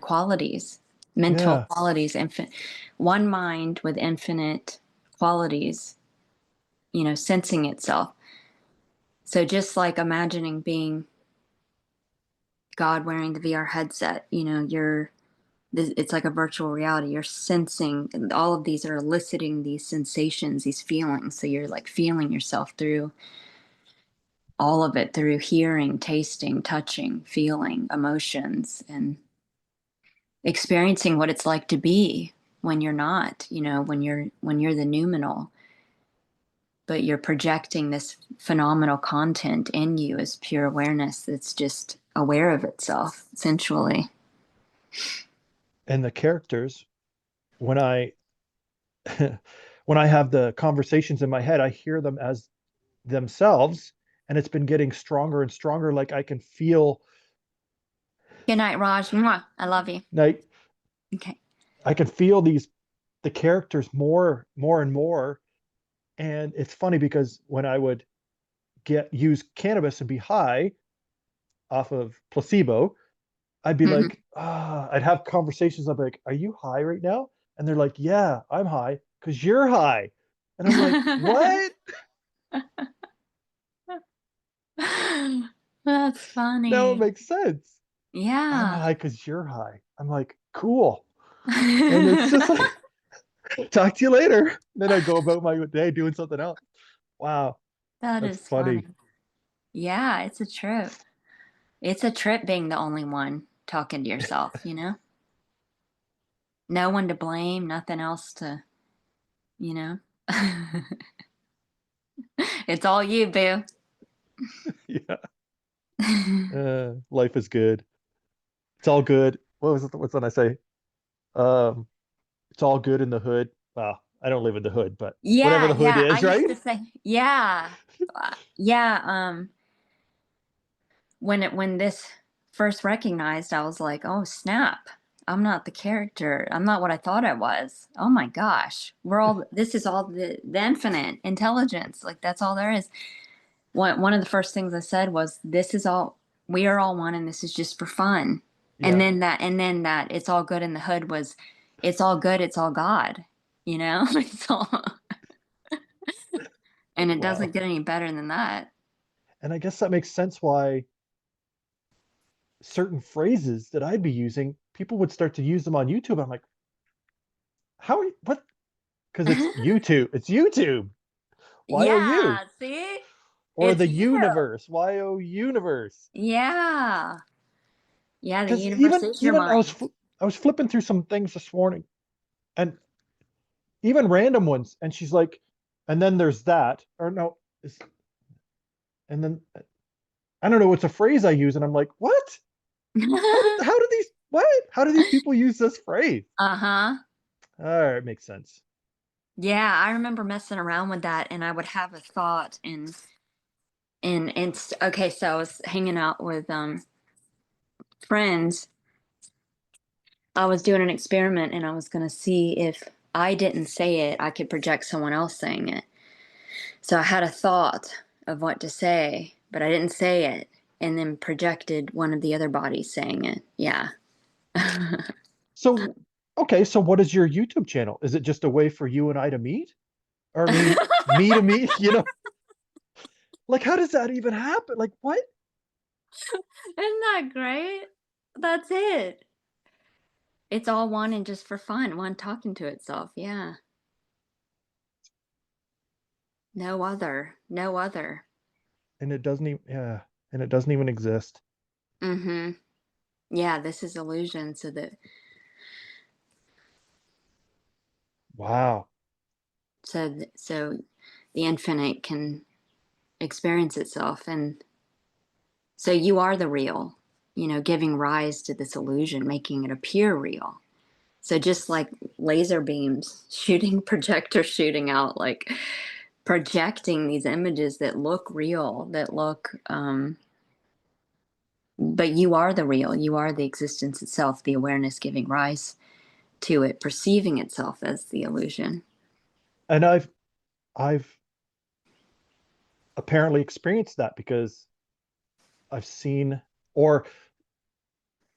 qualities, mental Yeah. qualities, infinite one mind with infinite qualities, sensing itself. So just like imagining being God wearing the VR headset, it's like a virtual reality. You're sensing, and all of these are eliciting these sensations, these feelings. So you're like feeling yourself through all of it, through hearing, tasting, touching, feeling, emotions, and experiencing what it's like to be when you're not, when you're the noumenal, but you're projecting this phenomenal content in you as pure awareness that's just aware of itself sensually. And the characters, when I when I have the conversations in my head, I hear them as themselves, and it's been getting stronger and stronger. Like Good night, Raj. Mwah. I love you. like Okay. I can feel the characters more and more. And it's funny because when I would get use cannabis and be high off of placebo, I'd be Mhm. like, I'd have conversations. I'm like, are you high right now? And they're like, yeah, I'm high because you're high. And I'm like, what? That's Now it funny. makes sense. I'm Yeah. high because you're high. I'm like, cool. And it's just like, talk to you later. Then I go about my day doing something else. Wow, That that's is funny. funny. Yeah, it's a trip. It's a trip being the only one talking to yourself. No one to blame, nothing else to, you know. It's all you, boo. Yeah, life is good. It's all good. What was it? What's what I say? Um, it's all good in the hood. Well, I don't live in the hood, but whatever Yeah, the hood yeah. I is, used right? to say, yeah. Yeah, when this first recognized, I was like, "Oh, snap. I'm not the character. I'm not what I thought I was. Oh my gosh. This is all the infinite intelligence. Like that's all there is." One of the first things I said was, "This is all we are all one and this is just for fun." And Yeah. then that it's all good in the hood was it's all good, it's all God. It's all and it doesn't Wow. get any better than that. And I guess that makes sense why certain phrases that I'd be using, people would start to use them on YouTube. I'm like, what? Because it's YouTube. It's YouTube. Y-O-U. Yeah, see? Or It's the you. universe. Y-O universe. Yeah. Yeah, the Because universe is your mind. I was flipping through some things this morning, and even random ones, and she's like, and then there's that, or no, and then I don't know, it's a phrase I use, and I'm like, what? How do these what? How do these people use this phrase? Uh-huh. All right, makes sense. Yeah, I remember messing around with that and I would have a thought and it's okay, so I was hanging out with friends. I was doing an experiment and I was going to see if I didn't say it, I could project someone else saying it. So I had a thought of what to say, but I didn't say it and then projected one of the other bodies saying it. Yeah. So, okay, so what is your YouTube channel? Is it just a way for you and I to meet? Or I mean, me to meet, Like how does that even happen? Like what? Isn't that great? That's it. It's all one and just for fun, one talking to itself. Yeah. No other. No other. and it doesn't even, yeah, and it doesn't even exist. Mm-hmm. Yeah, this is illusion, so that Wow. so the infinite can experience itself, and so you are the real, giving rise to this illusion, making it appear real. So just like laser beams shooting, projector shooting out, like projecting these images that look real, that look, but you are the real, you are the existence itself, the awareness giving rise to it, perceiving itself as the illusion. And I've apparently experienced that because I've seen, or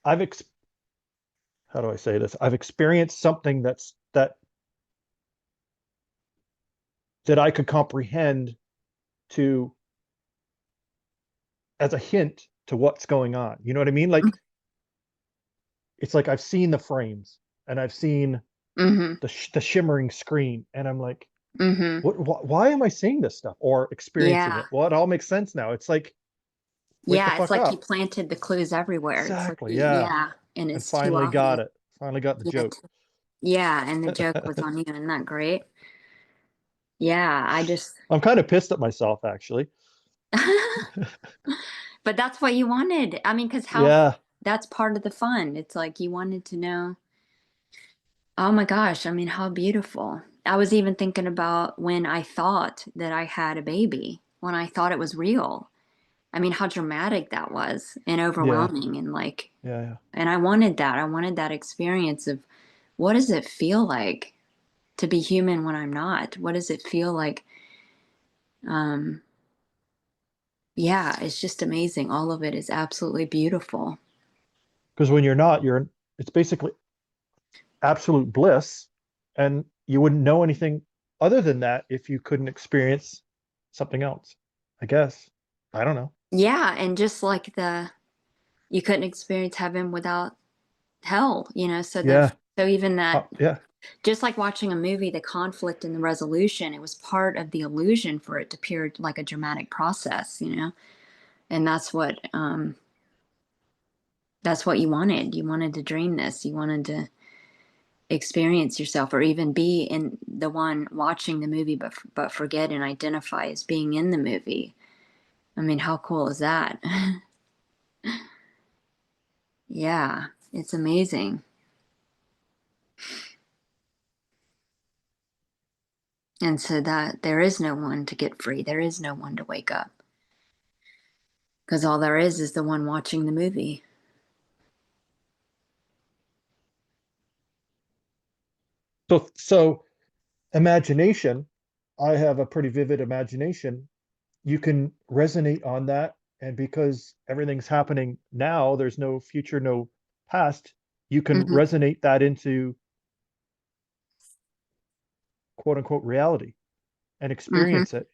I've ex how do I say this? I've experienced something that I could comprehend to as a hint to what's going on. You know what I mean? Like it's like I've seen the frames and I've seen Mm-hmm. the shimmering screen, and I'm like, Mm-hmm. why am I seeing this stuff or experiencing Yeah. it? Well, it all makes sense now. It's like, wake the Yeah, it's fuck like you up. planted the clues everywhere. It's like, Exactly. Yeah. yeah, and And it's too finally got obvious. it. Finally got the Yeah, joke. yeah, and the joke was on you. Isn't that great? Yeah, I just, I'm kind of pissed at myself, actually. but that's what you wanted. I mean, because Yeah. that's part of the fun. It's like you wanted to know, oh my gosh, I mean, how beautiful. I was even thinking about when I thought that I had a baby, when I thought it was real. I mean, how dramatic that was and Yeah. overwhelming and like, Yeah. Yeah. and I wanted that. I wanted that experience of what does it feel like to be human when I'm not? What does it feel like? Um, yeah, it's just amazing. All of it is absolutely beautiful. Because when you're not, it's basically absolute bliss. And you wouldn't know anything other than that if you couldn't experience something else, I guess. I don't know. Yeah, and just like you couldn't experience heaven without hell, Yeah. so even that, Yeah. just like watching a movie, the conflict and the resolution, it was part of the illusion for it to appear like a dramatic process. And that's what you wanted. You wanted to dream this. You wanted to experience yourself, or even be in the one watching the movie, but forget and identify as being in the movie. I mean, how cool is that? Yeah, it's amazing. And so that there is no one to get free. There is no one to wake up, because all there is the one watching the movie. So imagination, I have a pretty vivid imagination. You can resonate on that. And because everything's happening now, there's no future, no past, you can Hmm. resonate that into quote unquote reality and Hmm. experience it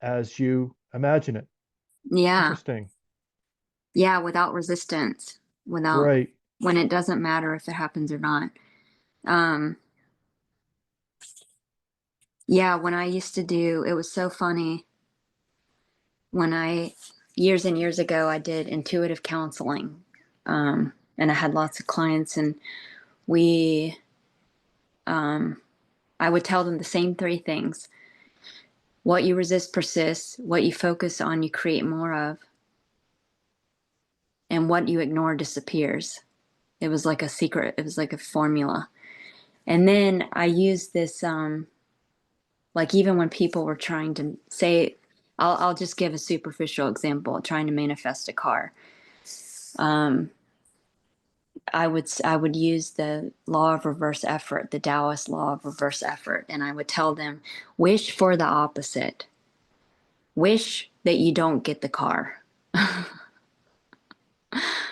as you imagine it. Yeah. Interesting. Yeah, without resistance, without, Right. when it doesn't matter if it happens or not. Um, yeah, when I used to do, it was so funny when years and years ago, I did intuitive counseling. And I had lots of clients, and we, I would tell them the same three things: what you resist persists, what you focus on, you create more of, and what you ignore disappears. It was like a secret, it was like a formula. And then I used this, like even when people were trying to say, I'll just give a superficial example, trying to manifest a car. I would use the law of reverse effort, the Taoist law of reverse effort, and I would tell them, wish for the opposite. Wish that you don't get the car,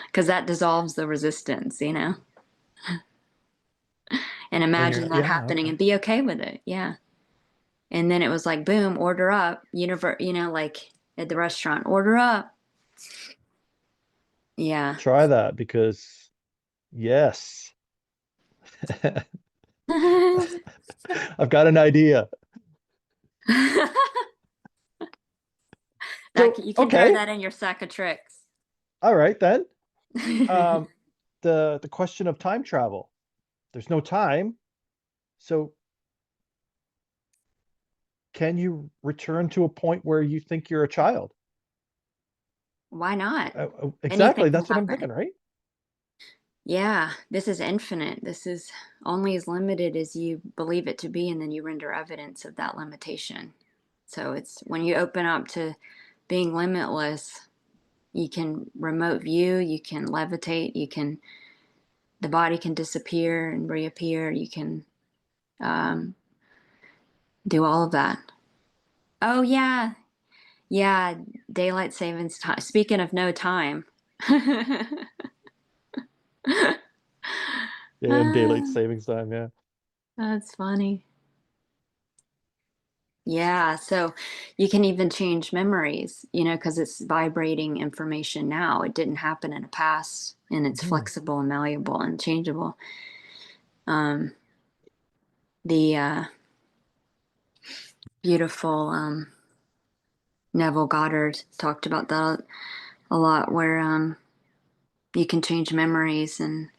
because that dissolves the resistance. And When you're imagine not, that yeah, happening okay. and be okay with it. Yeah. And then it was like, boom, order up, like at the restaurant, order up. Yeah. Try that because yes. I've got an idea. That So, you can throw okay. that in your sack of tricks. All right then. Um, the question of time travel. There's no time. So can you return to a point where you think you're a child? Why not? Anything Exactly. can That's what I'm happen. thinking, right? Yeah, this is infinite. This is only as limited as you believe it to be, and then you render evidence of that limitation. So it's when you open up to being limitless, you can remote view, you can levitate, you can, the body can disappear and reappear, you can um, do all of that. Oh, yeah. Yeah, daylight savings time. Speaking of no time. Yeah, and daylight Ah, savings time. Yeah. that's funny. Yeah, so you can even change memories, because it's vibrating information now. It didn't happen in the past, and it's Mhm. flexible and malleable and changeable. Um, the beautiful Neville Goddard talked about that a lot, where you can change memories and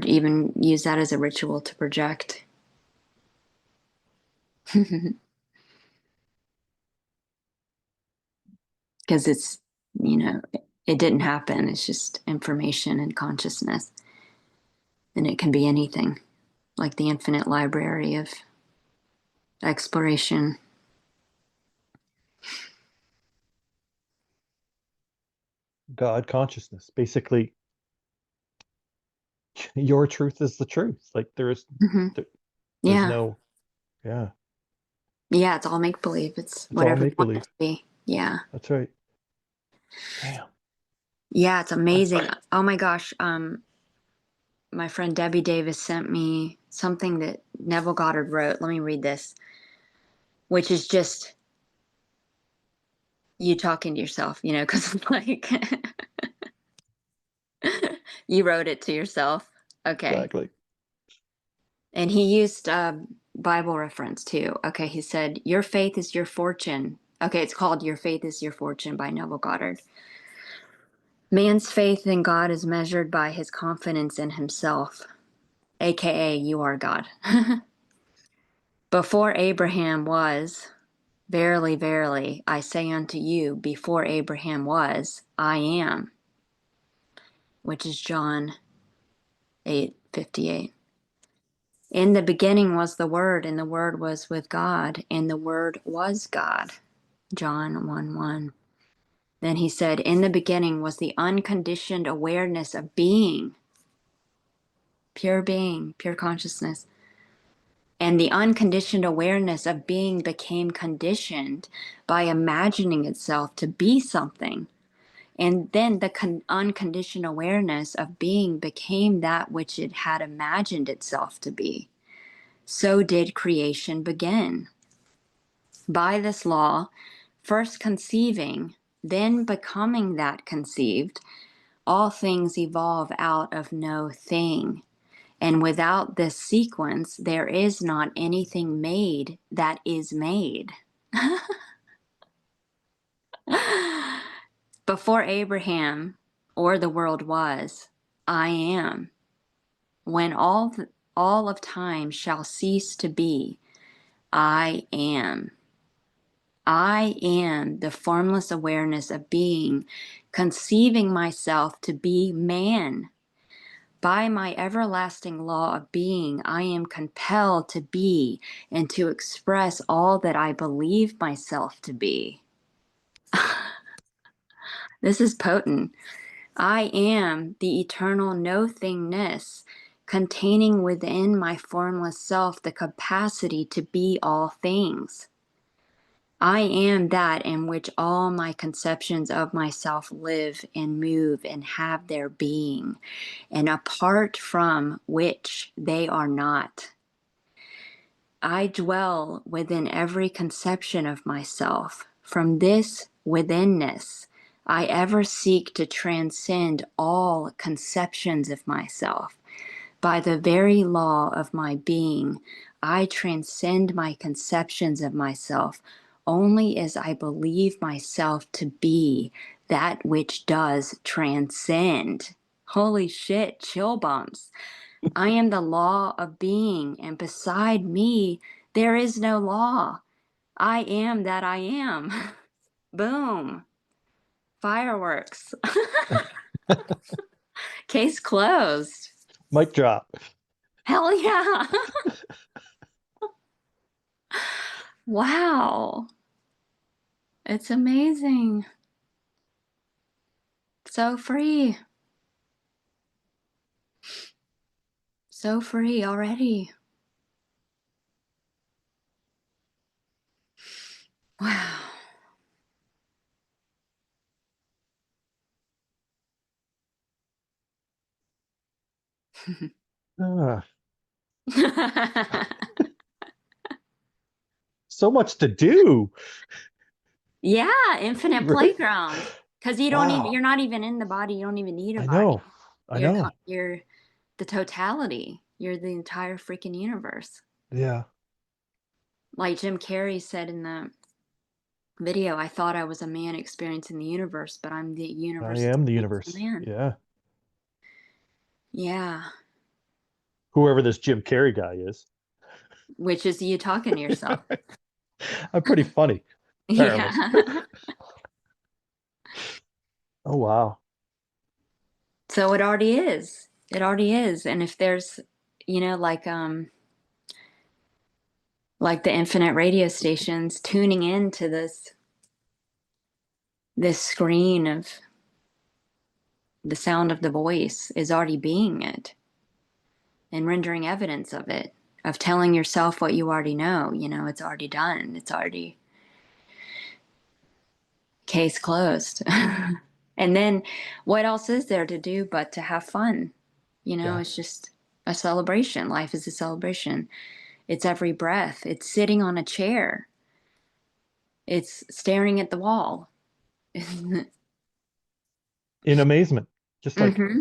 even use that as a ritual to project. Because it's, you know, it didn't happen. It's just information and consciousness. And it can be anything, like the infinite library of exploration. God consciousness. Basically, your truth is the truth. Like Hmm. there, there's Yeah. no, yeah, Yeah, it's all make believe. It's it's all whatever you make want it believe. to be. Yeah. That's right. Damn. Yeah, it's I, amazing. Oh my gosh. My friend Debbie Davis sent me something that Neville Goddard wrote. Let me read this, which is just you talking to yourself, because it's like you wrote it to yourself. Okay. exactly. And he used a Bible reference too. Okay. He said, Your faith is your fortune. Okay. It's called Your Faith is Your Fortune by Neville Goddard. Man's faith in God is measured by his confidence in himself, aka, you are God. Before Abraham was, verily, verily, I say unto you, before Abraham was, I am, which is John 8:58. In the beginning was the Word, and the Word was with God, and the Word was God. John 1:1. Then he said, In the beginning was the unconditioned awareness of being, pure consciousness. And the unconditioned awareness of being became conditioned by imagining itself to be something. And then the unconditioned awareness of being became that which it had imagined itself to be. So did creation begin. By this law, first conceiving, then becoming that conceived, all things evolve out of no thing. And without this sequence, there is not anything made that is made. Before Abraham or the world was, I am. When all of time shall cease to be, I am. I am the formless awareness of being, conceiving myself to be man. By my everlasting law of being, I am compelled to be and to express all that I believe myself to be. This is potent. I am the eternal no thingness, containing within my formless self the capacity to be all things. I am that in which all my conceptions of myself live and move and have their being, and apart from which they are not. I dwell within every conception of myself. From this withinness, I ever seek to transcend all conceptions of myself. By the very law of my being, I transcend my conceptions of myself only as I believe myself to be that which does transcend. Holy shit, chill bumps. I am the law of being, and beside me, there is no law. I am that I am. Boom. Fireworks. Case closed. Mic drop. Hell yeah. Wow. It's amazing. So free. So free already. Wow. Ah, so much to do. Yeah, infinite Right? playground. Because you don't even, Wow. you're not even in the body. You don't even need a I body. know. I know. You're the totality. You're the entire freaking universe. Yeah. Like Jim Carrey said in the video, I thought I was a man experiencing the universe, but I'm the I universe am the experiencing the universe. man. Yeah. Yeah. Whoever this Jim Carrey guy is. Which is you talking to yourself. I'm pretty funny, apparently. Yeah. Oh, wow. So it already is. It already is. And if there's, like the infinite radio stations tuning into this screen of the sound of the voice is already being it and rendering evidence of it, of telling yourself what you already know. It's already done. It's already case closed. And then what else is there to do but to have fun? Yeah. It's just a celebration. Life is a celebration. It's every breath. It's sitting on a chair. It's staring at the wall. In amazement. Just like, Mm-hmm.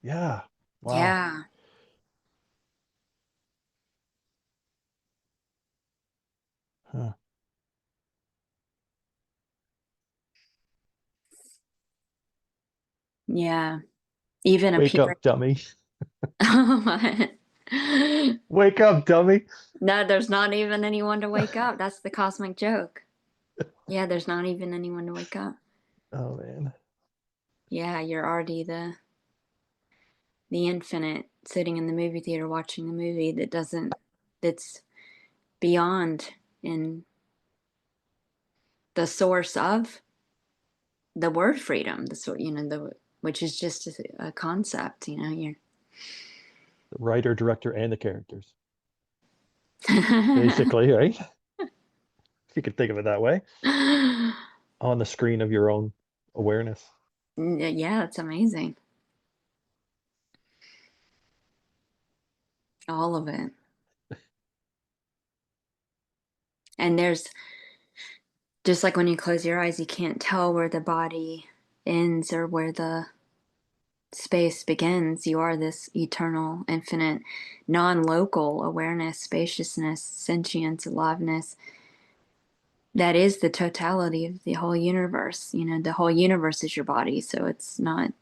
yeah. Wow. Yeah. Huh. Yeah. Even Wake appearing. up, dummy. No, Wake up, dummy. there's not even anyone to wake up. That's the cosmic joke. Yeah, there's not even anyone to wake up. Oh, man. Yeah, you're already the infinite sitting in the movie theater watching the movie that's beyond in the source of the word freedom, the sort, the which is just a concept, you're The writer, director, and the characters. Basically, right? If you could think of it that way. On the screen of your own awareness. Yeah, it's amazing. All of it. And there's just like when you close your eyes, you can't tell where the body ends or where the space begins. You are this eternal, infinite, non local awareness, spaciousness, sentience, aliveness. That is the totality of the whole universe. The whole universe is your body. So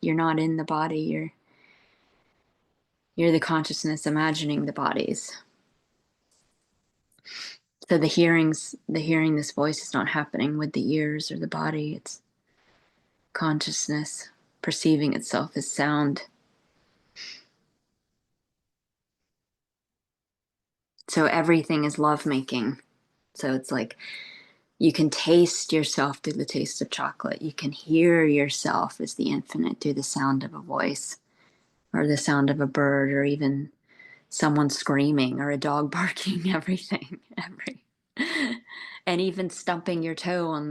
you're not in the body. You're the consciousness imagining the bodies. So the hearing this voice is not happening with the ears or the body. It's consciousness perceiving itself as sound. So everything is lovemaking. So it's like you can taste yourself through the taste of chocolate. You can hear yourself as the infinite through the sound of a voice or the sound of a bird or even someone screaming or a dog barking, everything, and even stumping your toe on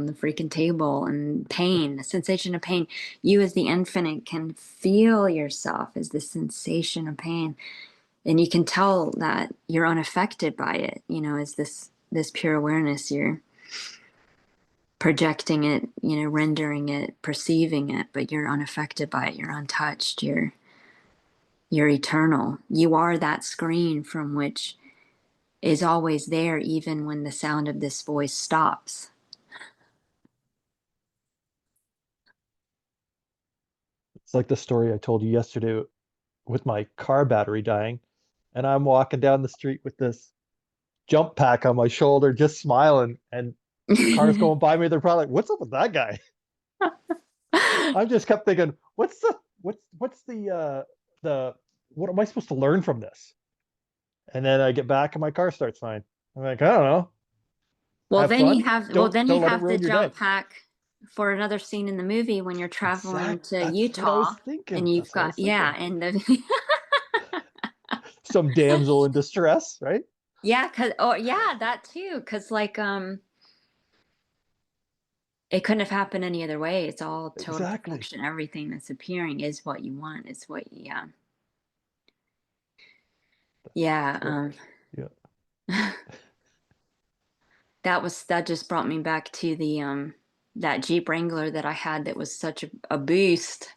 the freaking table and pain, the sensation of pain. You as the infinite can feel yourself as the sensation of pain, and you can tell that you're unaffected by it. As this pure awareness, you're projecting it, rendering it, perceiving it, but you're unaffected by it. You're untouched. You're eternal. You are that screen from which is always there, even when the sound of this voice stops. It's like the story I told you yesterday with my car battery dying, and I'm walking down the street with this jump pack on my shoulder, just smiling, and cars going by me. They're probably like, "What's up with that guy?" I just kept thinking, what's the what am I supposed to learn from this? And then I get back and my car starts fine. I'm like, I don't know. Have fun. Then you Don't let it have the ruin your day. jump pack for another scene in the movie when you're traveling Exact. to That's what I was Utah thinking. and you've That's what I got, was yeah, thinking. and the Some damsel in distress, right? yeah, cuz oh yeah, that too, cuz like it couldn't have happened any other way. It's all total Exactly. perfection. Everything that's appearing is what you want. Is what, yeah. Yeah, So, yeah. that just brought me back to the that Jeep Wrangler that I had that was such a boost.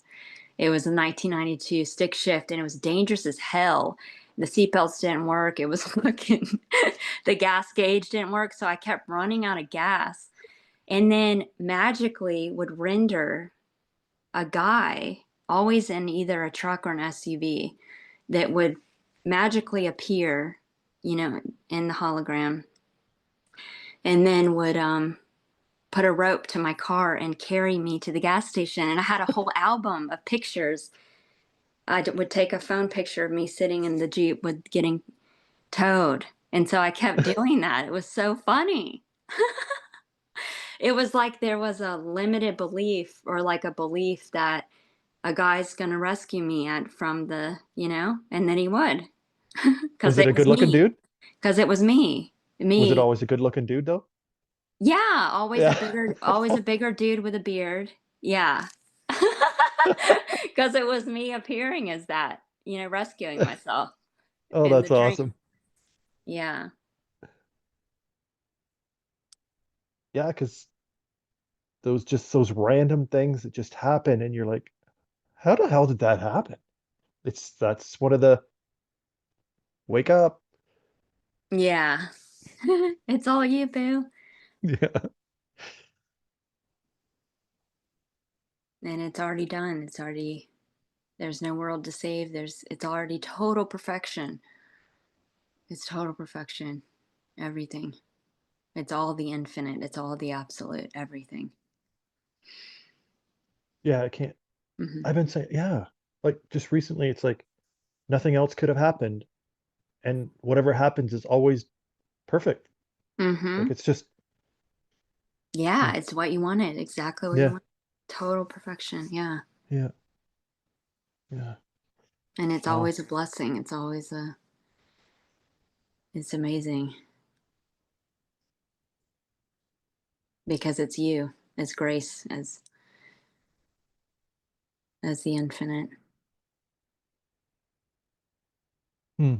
It was a 1992 stick shift and it was dangerous as hell. The seatbelts didn't work. It was fucking the gas gauge didn't work, so I kept running out of gas. And then magically would render a guy, always in either a truck or an SUV, that would magically appear, you know, in the hologram, and then would put a rope to my car and carry me to the gas station. And I had a whole album of pictures. Would take a phone picture of me sitting in the Jeep with getting towed. And so I kept doing that. It was so funny. It was like there was a limited belief, or like a belief that a guy's going to rescue me from the, and then he would. Because Was it it a was good looking me. dude? Because it was me. Was it Me. always a good looking dude though? Yeah, Yeah. always a bigger dude with a beard. Yeah. Because it was me appearing as that, rescuing myself Oh, in the that's dream. awesome. Yeah. Yeah, because those random things that just happen and you're like, how the hell did that happen? That's one of the wake up. Yeah. It's all you, boo. Yeah. And it's already done. There's no world to save. It's already total perfection. It's total perfection. Everything. It's all the infinite. It's all the absolute. Everything. Yeah, I can't. Hmm. I've been saying, yeah. Like just recently, it's like nothing else could have happened. And whatever happens is always perfect. Like Hmm. it's just, hmm, Yeah, it's what you wanted. Exactly what you yeah, want. Total perfection. Yeah. yeah, yeah. And it's Wow. always a blessing. It's amazing because it's you, as grace, as the infinite. Hmm.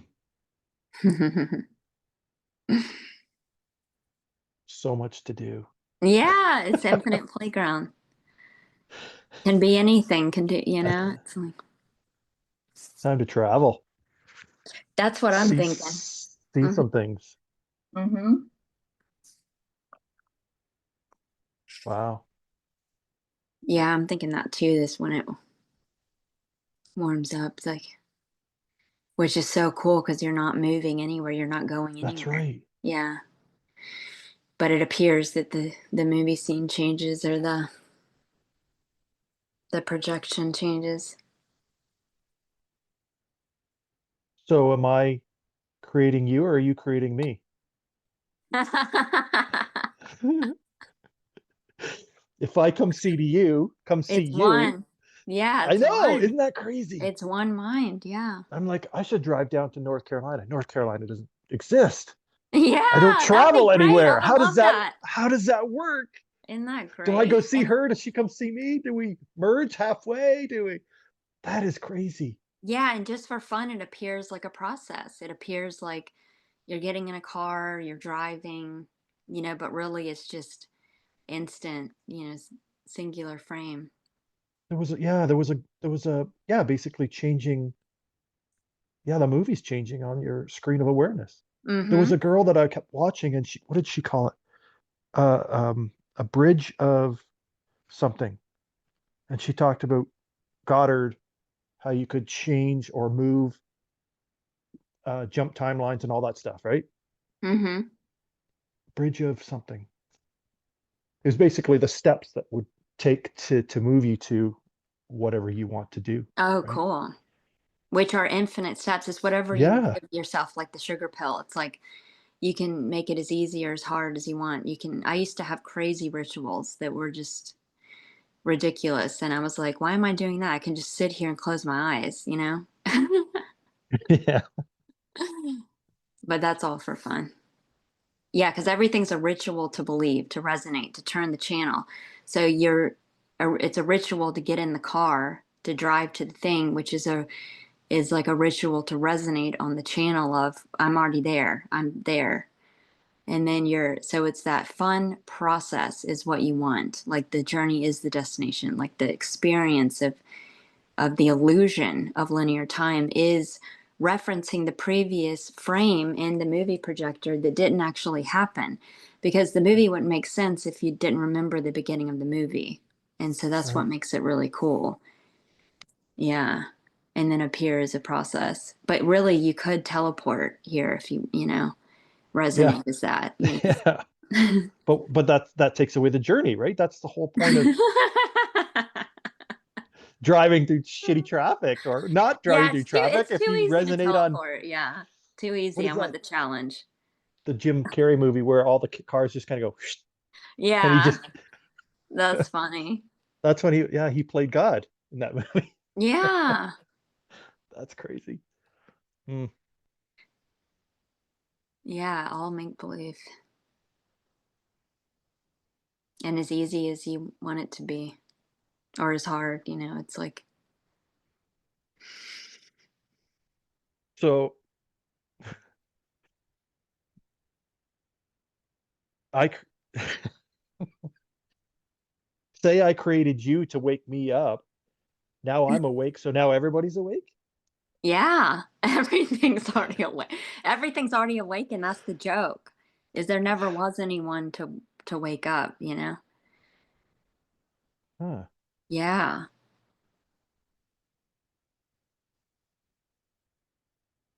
So much to do. Yeah, it's infinite playground. Can be anything, can do, I, it's like, time to travel. that's what I'm See thinking. see Hmm. some things. Hmm. Wow. Yeah, I'm thinking that too, this when it warms up. It's like, which is so cool because you're not moving anywhere, you're not going That's anywhere. right. Yeah. But it appears that the movie scene changes, or the projection changes. So am I creating you or are you creating me? If I come see It's you. one. Yeah, I it's know, one. isn't that crazy? It's one mind. Yeah. I'm like, I should drive down to North Carolina. North Carolina doesn't exist. I don't Yeah, that'd be travel great. anywhere. I would love that. How does that work? Isn't that Do I go great? see her? Does she come see me? Do we merge halfway? Do we? That is crazy. Yeah, and just for fun, it appears like a process. It appears like you're getting in a car, you're driving, but really it's just instant, singular frame. There was a, yeah, basically changing, yeah, the movie's changing on your screen of awareness. There was Mm-hmm. a girl that I kept watching, and she, what did she call it? A bridge of something. And she talked about Goddard, how you could change or move, jump timelines and all that stuff, right? Mm-hmm. Bridge of something. It was basically the steps that would take to move you to whatever you want to do, Oh, right? cool. Which are infinite steps. It's whatever you Yeah. give yourself, like the sugar pill. It's like you can make it as easy or as hard as you want. I used to have crazy rituals that were just ridiculous. And I was like, why am I doing that? I can just sit here and close my eyes, you know? Yeah. But that's all for fun. Yeah, because everything's a ritual to believe, to resonate, to turn the channel. So it's a ritual to get in the car, to drive to the thing, which is like a ritual to resonate on the channel of I'm already there. I'm there. And then so it's that fun process is what you want. Like the journey is the destination. Like the experience of the illusion of linear time is referencing the previous frame in the movie projector that didn't actually happen, because the movie wouldn't make sense if you didn't remember the beginning of the movie. And so that's what Right. makes it really cool. Yeah. And then appear as a process. But really, you could teleport here if Yeah. resonate as that. Yeah. But that takes away the journey, right? That's the whole point of driving through shitty traffic or not driving Yeah, through traffic it's if too you easy to resonate on teleport. Yeah. Too what easy. I is want that? the challenge. The Jim Carrey movie where all the cars just kind of go and he Yeah. just That's funny. that's when he played God in that movie. Yeah. That's crazy. Mm. Yeah, all make believe. And as easy as you want it to be, or as hard, it's like, So I say I created you to wake me up. Now I'm awake, so now everybody's awake. yeah, everything's already awake. Everything's already awake, and that's the joke. Is there never was anyone to wake up? Huh. Yeah.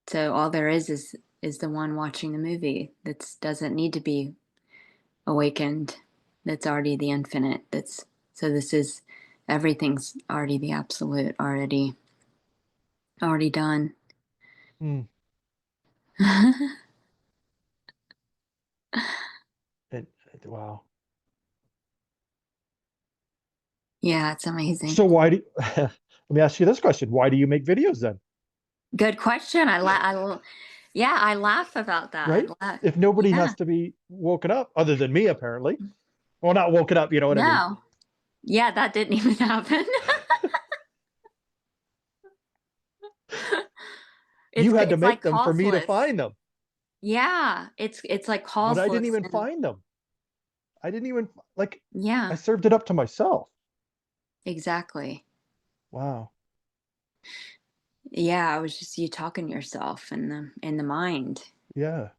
So all there is the one watching the movie that doesn't need to be awakened. That's already the infinite. That's so this is everything's already the absolute, already done. Mm. It, wow. Yeah, it's amazing. So why do let me ask you this question? Why do you make videos then? Good question. Yeah, I laugh about that. Right? If nobody Yeah. has to be woken up, other than me, apparently. Well, not woken up, you know what I mean? No. Yeah, that didn't even happen. You had to It's like make them for me to causeless. find them, Yeah, it's like but I didn't causeless even and find them. I didn't even like. I yeah, served it up to myself. exactly. Wow. Yeah, it was just you talking to yourself in the mind Yeah.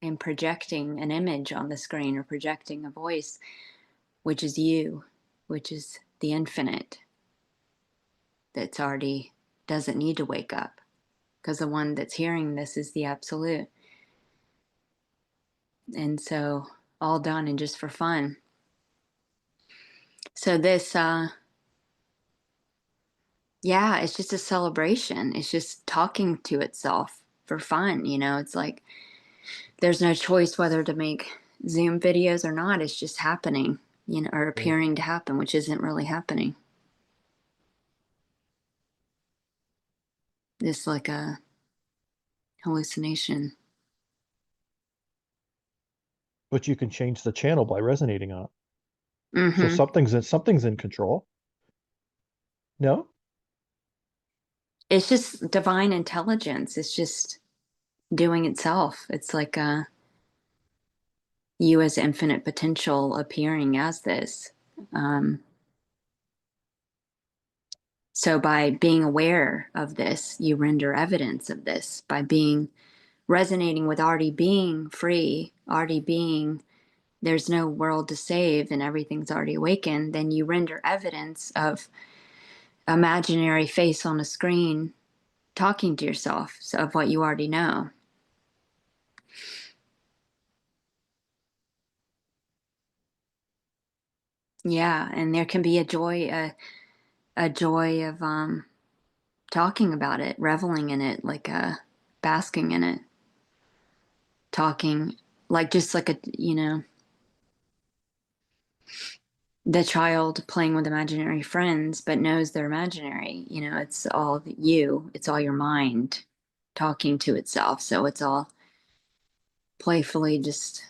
and projecting an image on the screen or projecting a voice, which is you, which is the infinite that's already doesn't need to wake up because the one that's hearing this is the absolute. And so all done and just for fun. So this yeah, it's just a celebration. It's just talking to itself for fun. It's like there's no choice whether to make Zoom videos or not. It's just happening, or Right. appearing to happen, which isn't really happening. It's like a hallucination. But you can change the channel by resonating on it. So Mm-hmm. something's in control. No? It's just divine intelligence. It's just doing itself. It's like you as infinite potential appearing as this. Um, so by being aware of this, you render evidence of this. By being resonating with already being free, already being there's no world to save and everything's already awakened, then you render evidence of imaginary face on a screen talking to yourself of what you already know. Yeah, and there can be a joy of talking about it, reveling in it, like basking in it, talking like just like a the child playing with imaginary friends, but knows they're imaginary. It's all you. It's all your mind talking to itself. So it's all playfully just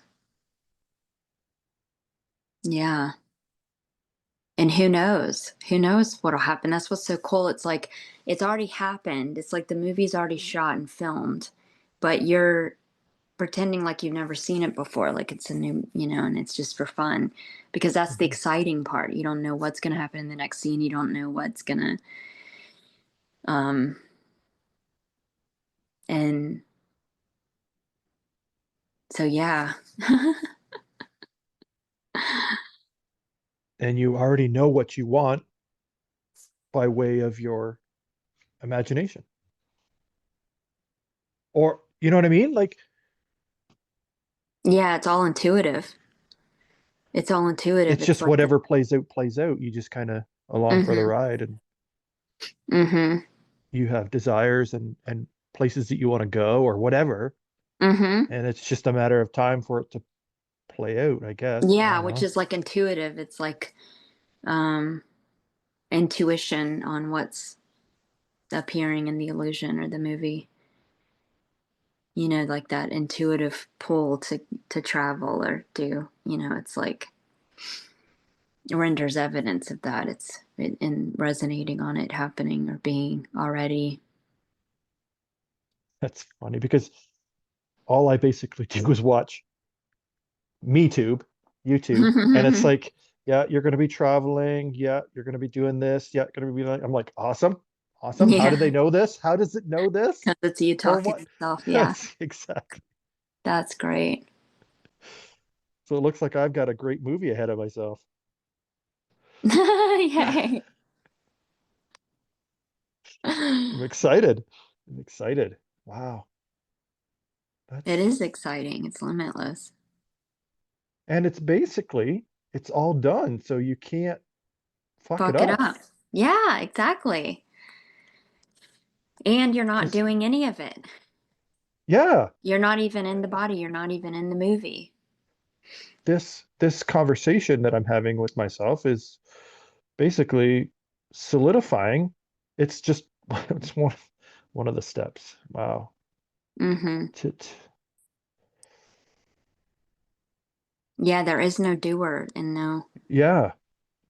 yeah. And who knows? Who knows what'll happen? That's what's so cool. It's like it's already happened. It's like the movie's already shot and filmed, but you're pretending like you've never seen it before, like it's a new, and it's just for fun because that's the Mhm. exciting part. You don't know what's going to happen in the next scene. You don't know what's going to, um, and so, yeah. And you already know what you want by way of your imagination. Or, you know what I mean? Like, Yeah, it's all intuitive. It's all intuitive. it's It's just like the, whatever plays out, plays out. You just kind of along for the mm-hmm, ride, and mm-hmm, you have desires and places that you want to go or whatever. mm-hmm. And it's just a matter of time for it to play out, I guess. I Yeah, don't which know. is like intuitive. It's like, um, intuition on what's appearing in the illusion or the movie. Like that intuitive pull to travel or do, it's like it renders evidence of that. It's in resonating on it happening or being already. That's funny because all I basically do is watch MeTube, YouTube, and it's like, yeah, you're going to be traveling. Yeah, you're going to be doing this. Yeah, going to be like, I'm like, awesome, awesome. How do they Yeah, know this? How does it know this? because it's you For talking to what? yourself. Yeah, Yes, exactly. that's great. So it looks like I've got a great movie ahead of myself. Yay. I'm excited. I'm excited. Wow. It That's is exciting. It's limitless. and it's basically it's all done, so you can't fuck it Fuck it up. up. Yeah, exactly. And you're not Because doing any of it. yeah, You're not even in the body. You're not even in the movie. this conversation that I'm having with myself is basically solidifying. It's just it's one of the steps. Wow. Mm-hmm. Tit. Yeah, there is no doer and no. Yeah.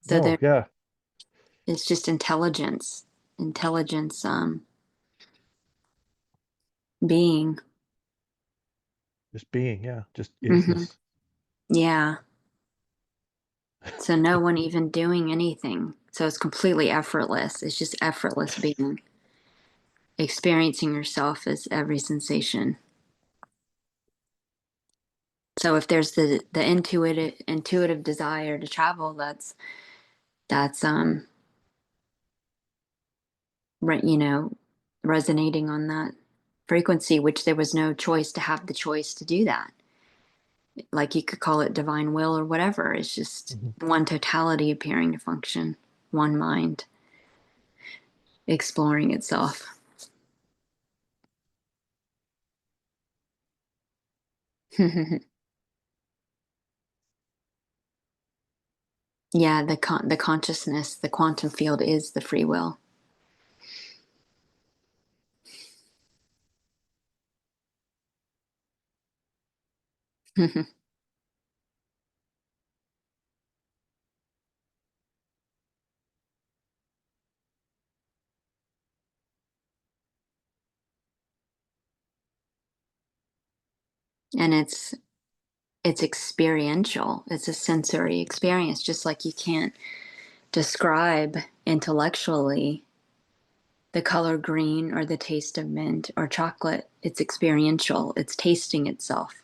So No, there yeah. it's just intelligence. Intelligence being. Just being, yeah. Just Hmm. isness. Yeah. So no one even doing anything. So it's completely effortless. It's just effortless being. Experiencing yourself as every sensation. So if there's the intuitive desire to travel, that's you know resonating on that frequency, which there was no choice to have the choice to do that. Like you could call it divine will or whatever. It's just Mhm. one totality appearing to function, one mind exploring itself. Yeah, the consciousness, the quantum field is the free will. And it's experiential. It's a sensory experience, just like you can't describe intellectually the color green or the taste of mint or chocolate. It's experiential, it's tasting itself.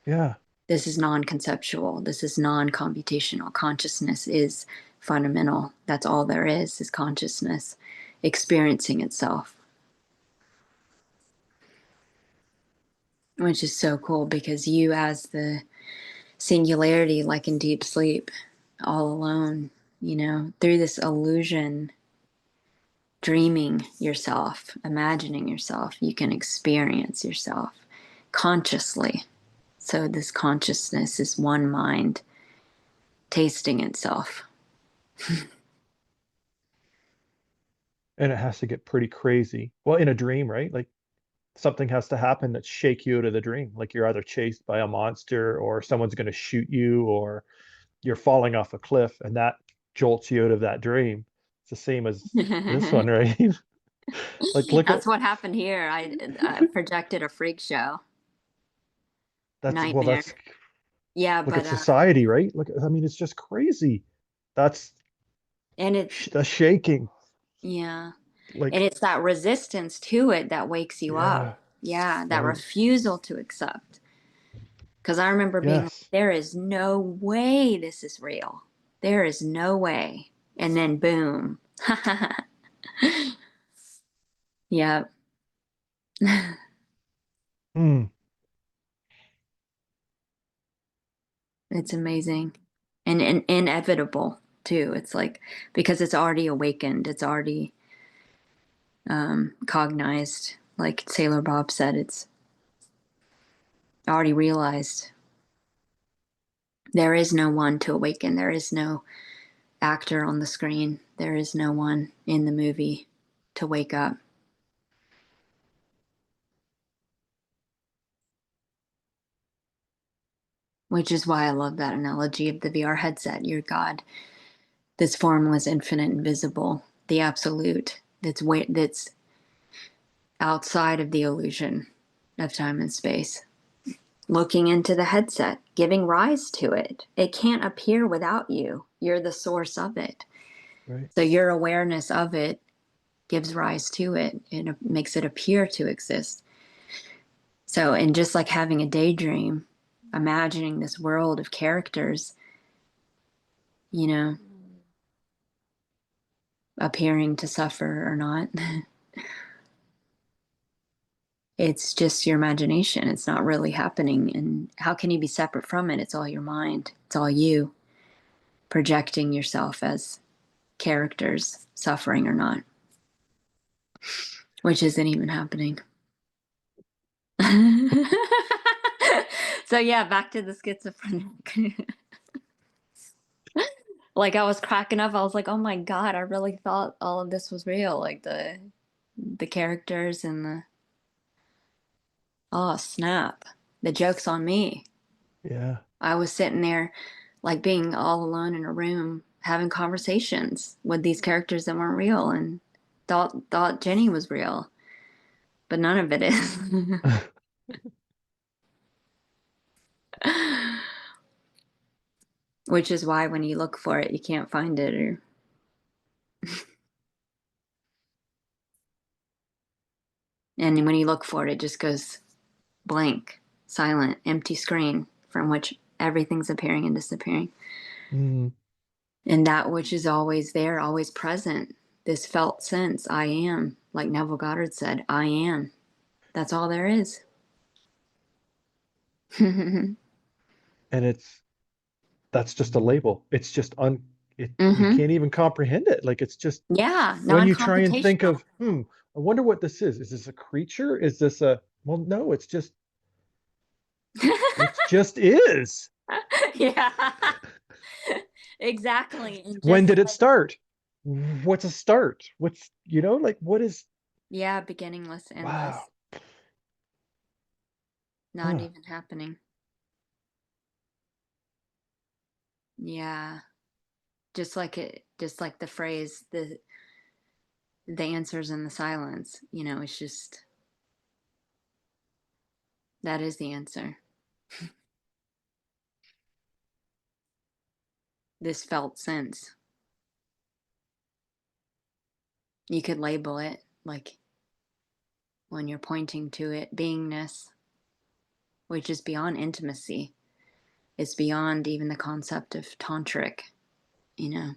Yeah. This is non conceptual, this is non computational. Consciousness is fundamental. That's all there is consciousness experiencing itself, which is so cool because you, as the singularity, like in deep sleep, all alone, through this illusion, dreaming yourself, imagining yourself, you can experience yourself consciously. So, this consciousness is one mind tasting itself. And it has to get pretty crazy. Well, in a dream, right? Like something has to happen that shake you out of the dream. Like you're either chased by a monster or someone's going to shoot you or you're falling off a cliff and that jolts you out of that dream. It's the same as this one, right? Like look at That's what happened here. I projected a freak show nightmare. that's Yeah, look at but society, right? Look, I mean, it's just crazy. That's and it the shaking. yeah. And Like, it's that resistance to it that wakes you up. yeah, Yeah, that right. refusal to accept. Because I remember being like, Yes, there is no way this is real. There is no way. And then boom. Yep. mm, It's amazing. And inevitable too. It's like because it's already awakened, it's already cognized. Like Sailor Bob said, it's already realized. There is no one to awaken. There is no actor on the screen. There is no one in the movie to wake up. Which is why I love that analogy of the VR headset. You're God. This formless, infinite, invisible, the absolute. That's outside of the illusion of time and space. Looking into the headset, giving rise to it. It can't appear without you. You're the source of it. right. So your awareness of it gives rise to it. It makes it appear to exist. So, and just like having a daydream, imagining this world of characters, you know, appearing to suffer or not, it's just your imagination. It's not really happening. And how can you be separate from it? It's all your mind, it's all you projecting yourself as characters, suffering or not, which isn't even happening. So, yeah, back to the schizophrenic. Like I was cracking up. I was like, "Oh my god, I really thought all of this was real." Like the characters and the oh snap, the joke's on me. Yeah. I was sitting there, like being all alone in a room, having conversations with these characters that weren't real, and thought Jenny was real, but none of it is. Which is why when you look for it, you can't find it, or and when you look for it, it just goes blank, silent, empty screen from which everything's appearing and disappearing. Mm. And that which is always there, always present, this felt sense, I am, like Neville Goddard said, I am. That's all there is. Mm-hmm. And that's just a label. It's just you can't even comprehend it. Like it's just Yeah, when you try and think non-computational. of, I wonder what this is. Is this a creature? Is this a, well, no, it just is. Yeah, exactly. And When just did it like, start? What's a start? What's, like what is, yeah, beginningless, wow. endless, not Huh. even happening. Yeah, just like the phrase, the answers in the silence, it's just, that is the answer. This felt sense. You could label it. like when you're pointing to it, beingness, which is beyond intimacy. It's beyond even the concept of tantric, you know.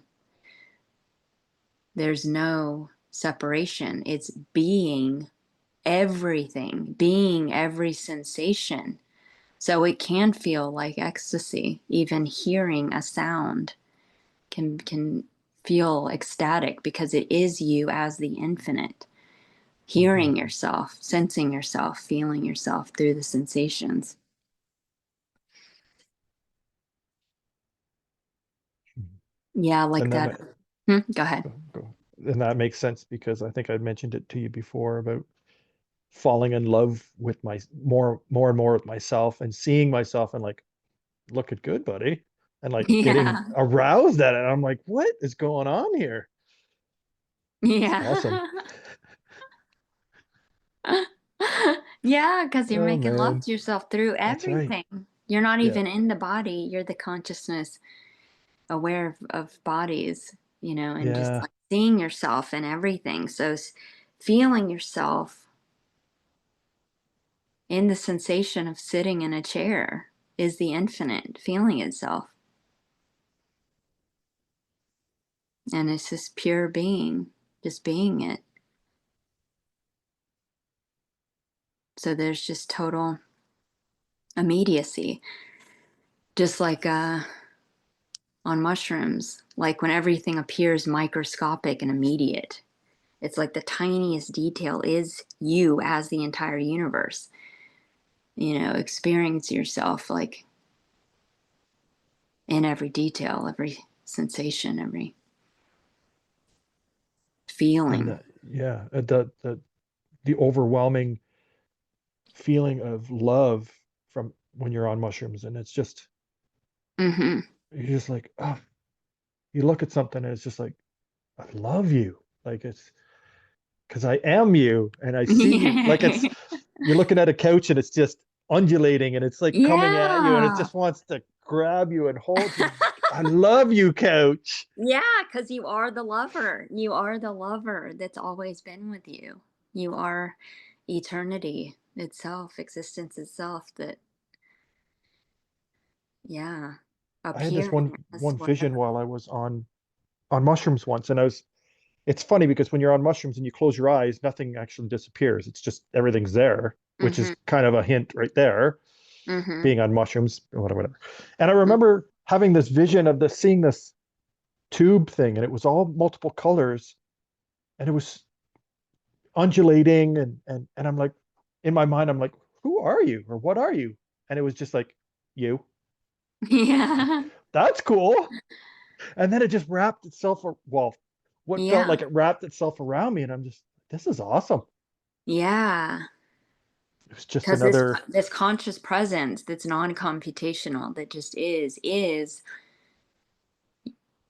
There's no separation. It's being everything, being every sensation. So it can feel like ecstasy. Even hearing a sound can feel ecstatic because it is you as the infinite. Mhm. Hearing yourself, sensing yourself, feeling yourself through the sensations. Yeah, like And that. that Go ahead. and that makes sense because I think I mentioned it to you before about falling in love with my more and more with myself and seeing myself and like looking good, buddy, and like getting Yeah. aroused at it. I'm like, what is going on here? It's awesome. Yeah. Yeah, because you're Oh making love man, to yourself through that's right. everything. You're not Yeah, even in the body. You're the consciousness aware of bodies, you know, and just yeah. like seeing yourself and everything. So feeling yourself in the sensation of sitting in a chair is the infinite feeling itself. And it's just pure being, just being it. So there's just total immediacy, just like on mushrooms, like when everything appears microscopic and immediate. It's like the tiniest detail is you as the entire universe. You know, experience yourself like in every detail, every sensation, every And feeling. yeah, the overwhelming feeling of love from when you're on mushrooms, and it's just Mm-hmm. you're just like, oh, you look at something and it's just like, I love you. Like it's because I am you and I see you. Like it's Yeah. you're looking at a couch and it's just undulating and it's like coming at you and it Yeah. just wants to grab you and hold you. I love you, couch. Yeah, because you are the lover. You are the lover that's always been with you. You are eternity itself, existence itself that, yeah, I had this appearing as one vision whatever. while I was on mushrooms once, and I was it's funny because when you're on mushrooms and you close your eyes, nothing actually disappears. It's just everything's there, which Mm-hmm. is kind of a hint right there, Mm-hmm. being on mushrooms, whatever. And I remember having this vision of this, seeing this tube thing, and it was all multiple colors, and it was undulating, and I'm like, in my mind, I'm like, who are you or what are you? And it was just like, you. Like, Yeah. that's cool. And then it just wrapped itself, well, what felt Yeah. like it wrapped itself around me, and I'm just, this is awesome. Yeah. It was just Because another, this conscious presence that's non-computational, that just is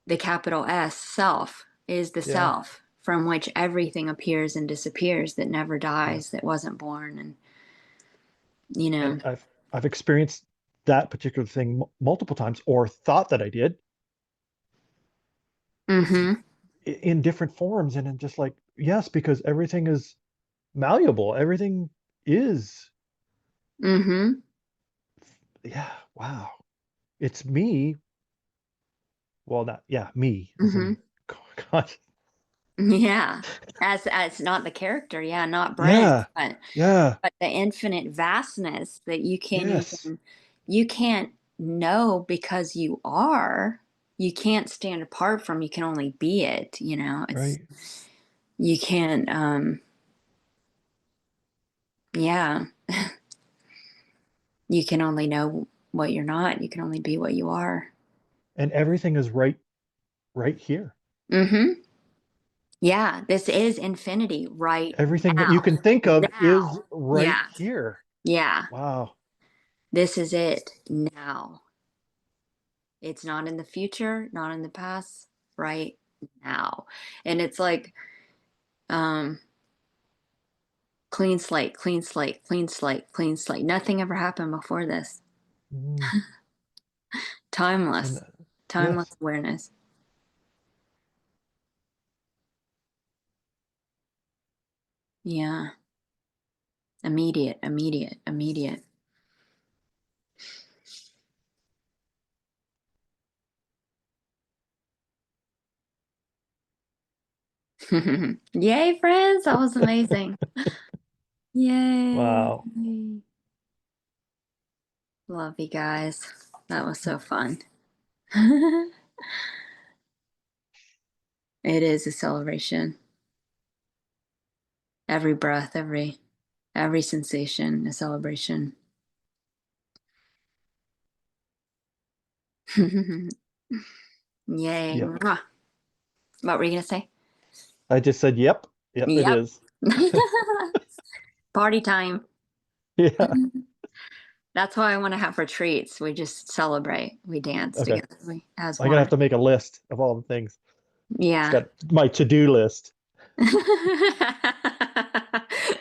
the capital S self, is the yeah, self from which everything appears and disappears, that never yeah. dies, that wasn't born, and you know. And I've experienced that particular thing multiple times, or thought that I did Mm-hmm. in different forms, and I'm just like, yes, because everything is malleable. Everything is, Mm-hmm. yeah, wow. It's me. Well, not, yeah, me as Mm-hmm. in, God, Yeah. As not the character, yeah, not Brent, yeah, yeah, but the infinite vastness that you can't yes, even, you can't know because you are. You can't stand apart from, you can only be it, you know. It's, right. you can't yeah. You can only know what you're not. You can only be what you are. And everything is right here. Mm-hmm. Yeah, this is infinity right Everything that you now. can think of is Now. right Yeah. here. Yeah. Wow. This is it now. It's not in the future, not in the past, right now. And it's like um clean slate, clean slate, clean slate, clean slate. Nothing ever happened before this. Mm, and Timeless. yes, Timeless awareness. Yeah. Immediate, immediate, immediate. Yay, friends. That was amazing. Yay. Wow. Love you guys. That was so fun. It is a celebration. Every breath, every sensation, a celebration. Yay. Yep. Mwah. What were you gonna say? I just said, yep. Yep, it Yep. is. Party time. Yeah. That's why I want to have retreats. We just celebrate. We dance Okay. together. We as I'm gonna have one. to make a list of all the things. It's Yeah. got my to-do list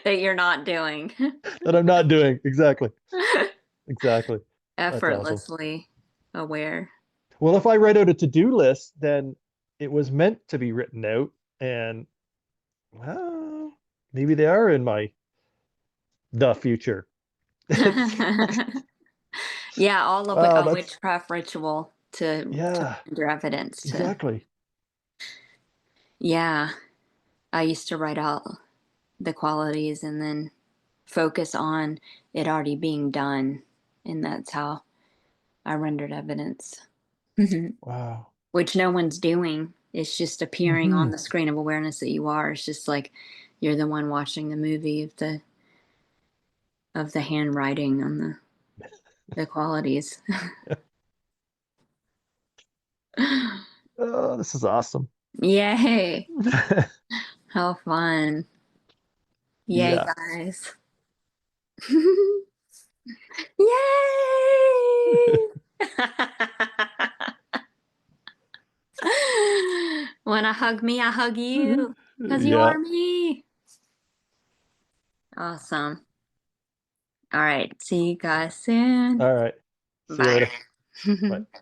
That you're not doing. that I'm not doing. Exactly. Exactly. That's awesome. Effortlessly aware. Well, if I write out a to-do list, then it was meant to be written out, and well, maybe they are in my the future. It's Yeah, all of it, wow, a that's witchcraft ritual to yeah, render evidence to. exactly. Yeah, I used to write out the qualities and then focus on it already being done, and that's how I rendered evidence. Wow. Which no one's doing. It's just appearing on Hmm. the screen of awareness that you are. It's just like you're the one watching the movie of the handwriting on the qualities. Oh, this is awesome. Yay! How fun! Yay, Yeah. guys! Yay! Wanna hug me? I hug you because you Yeah. are me. Awesome. All right. See you guys soon. All right. See you Bye. later. Bye.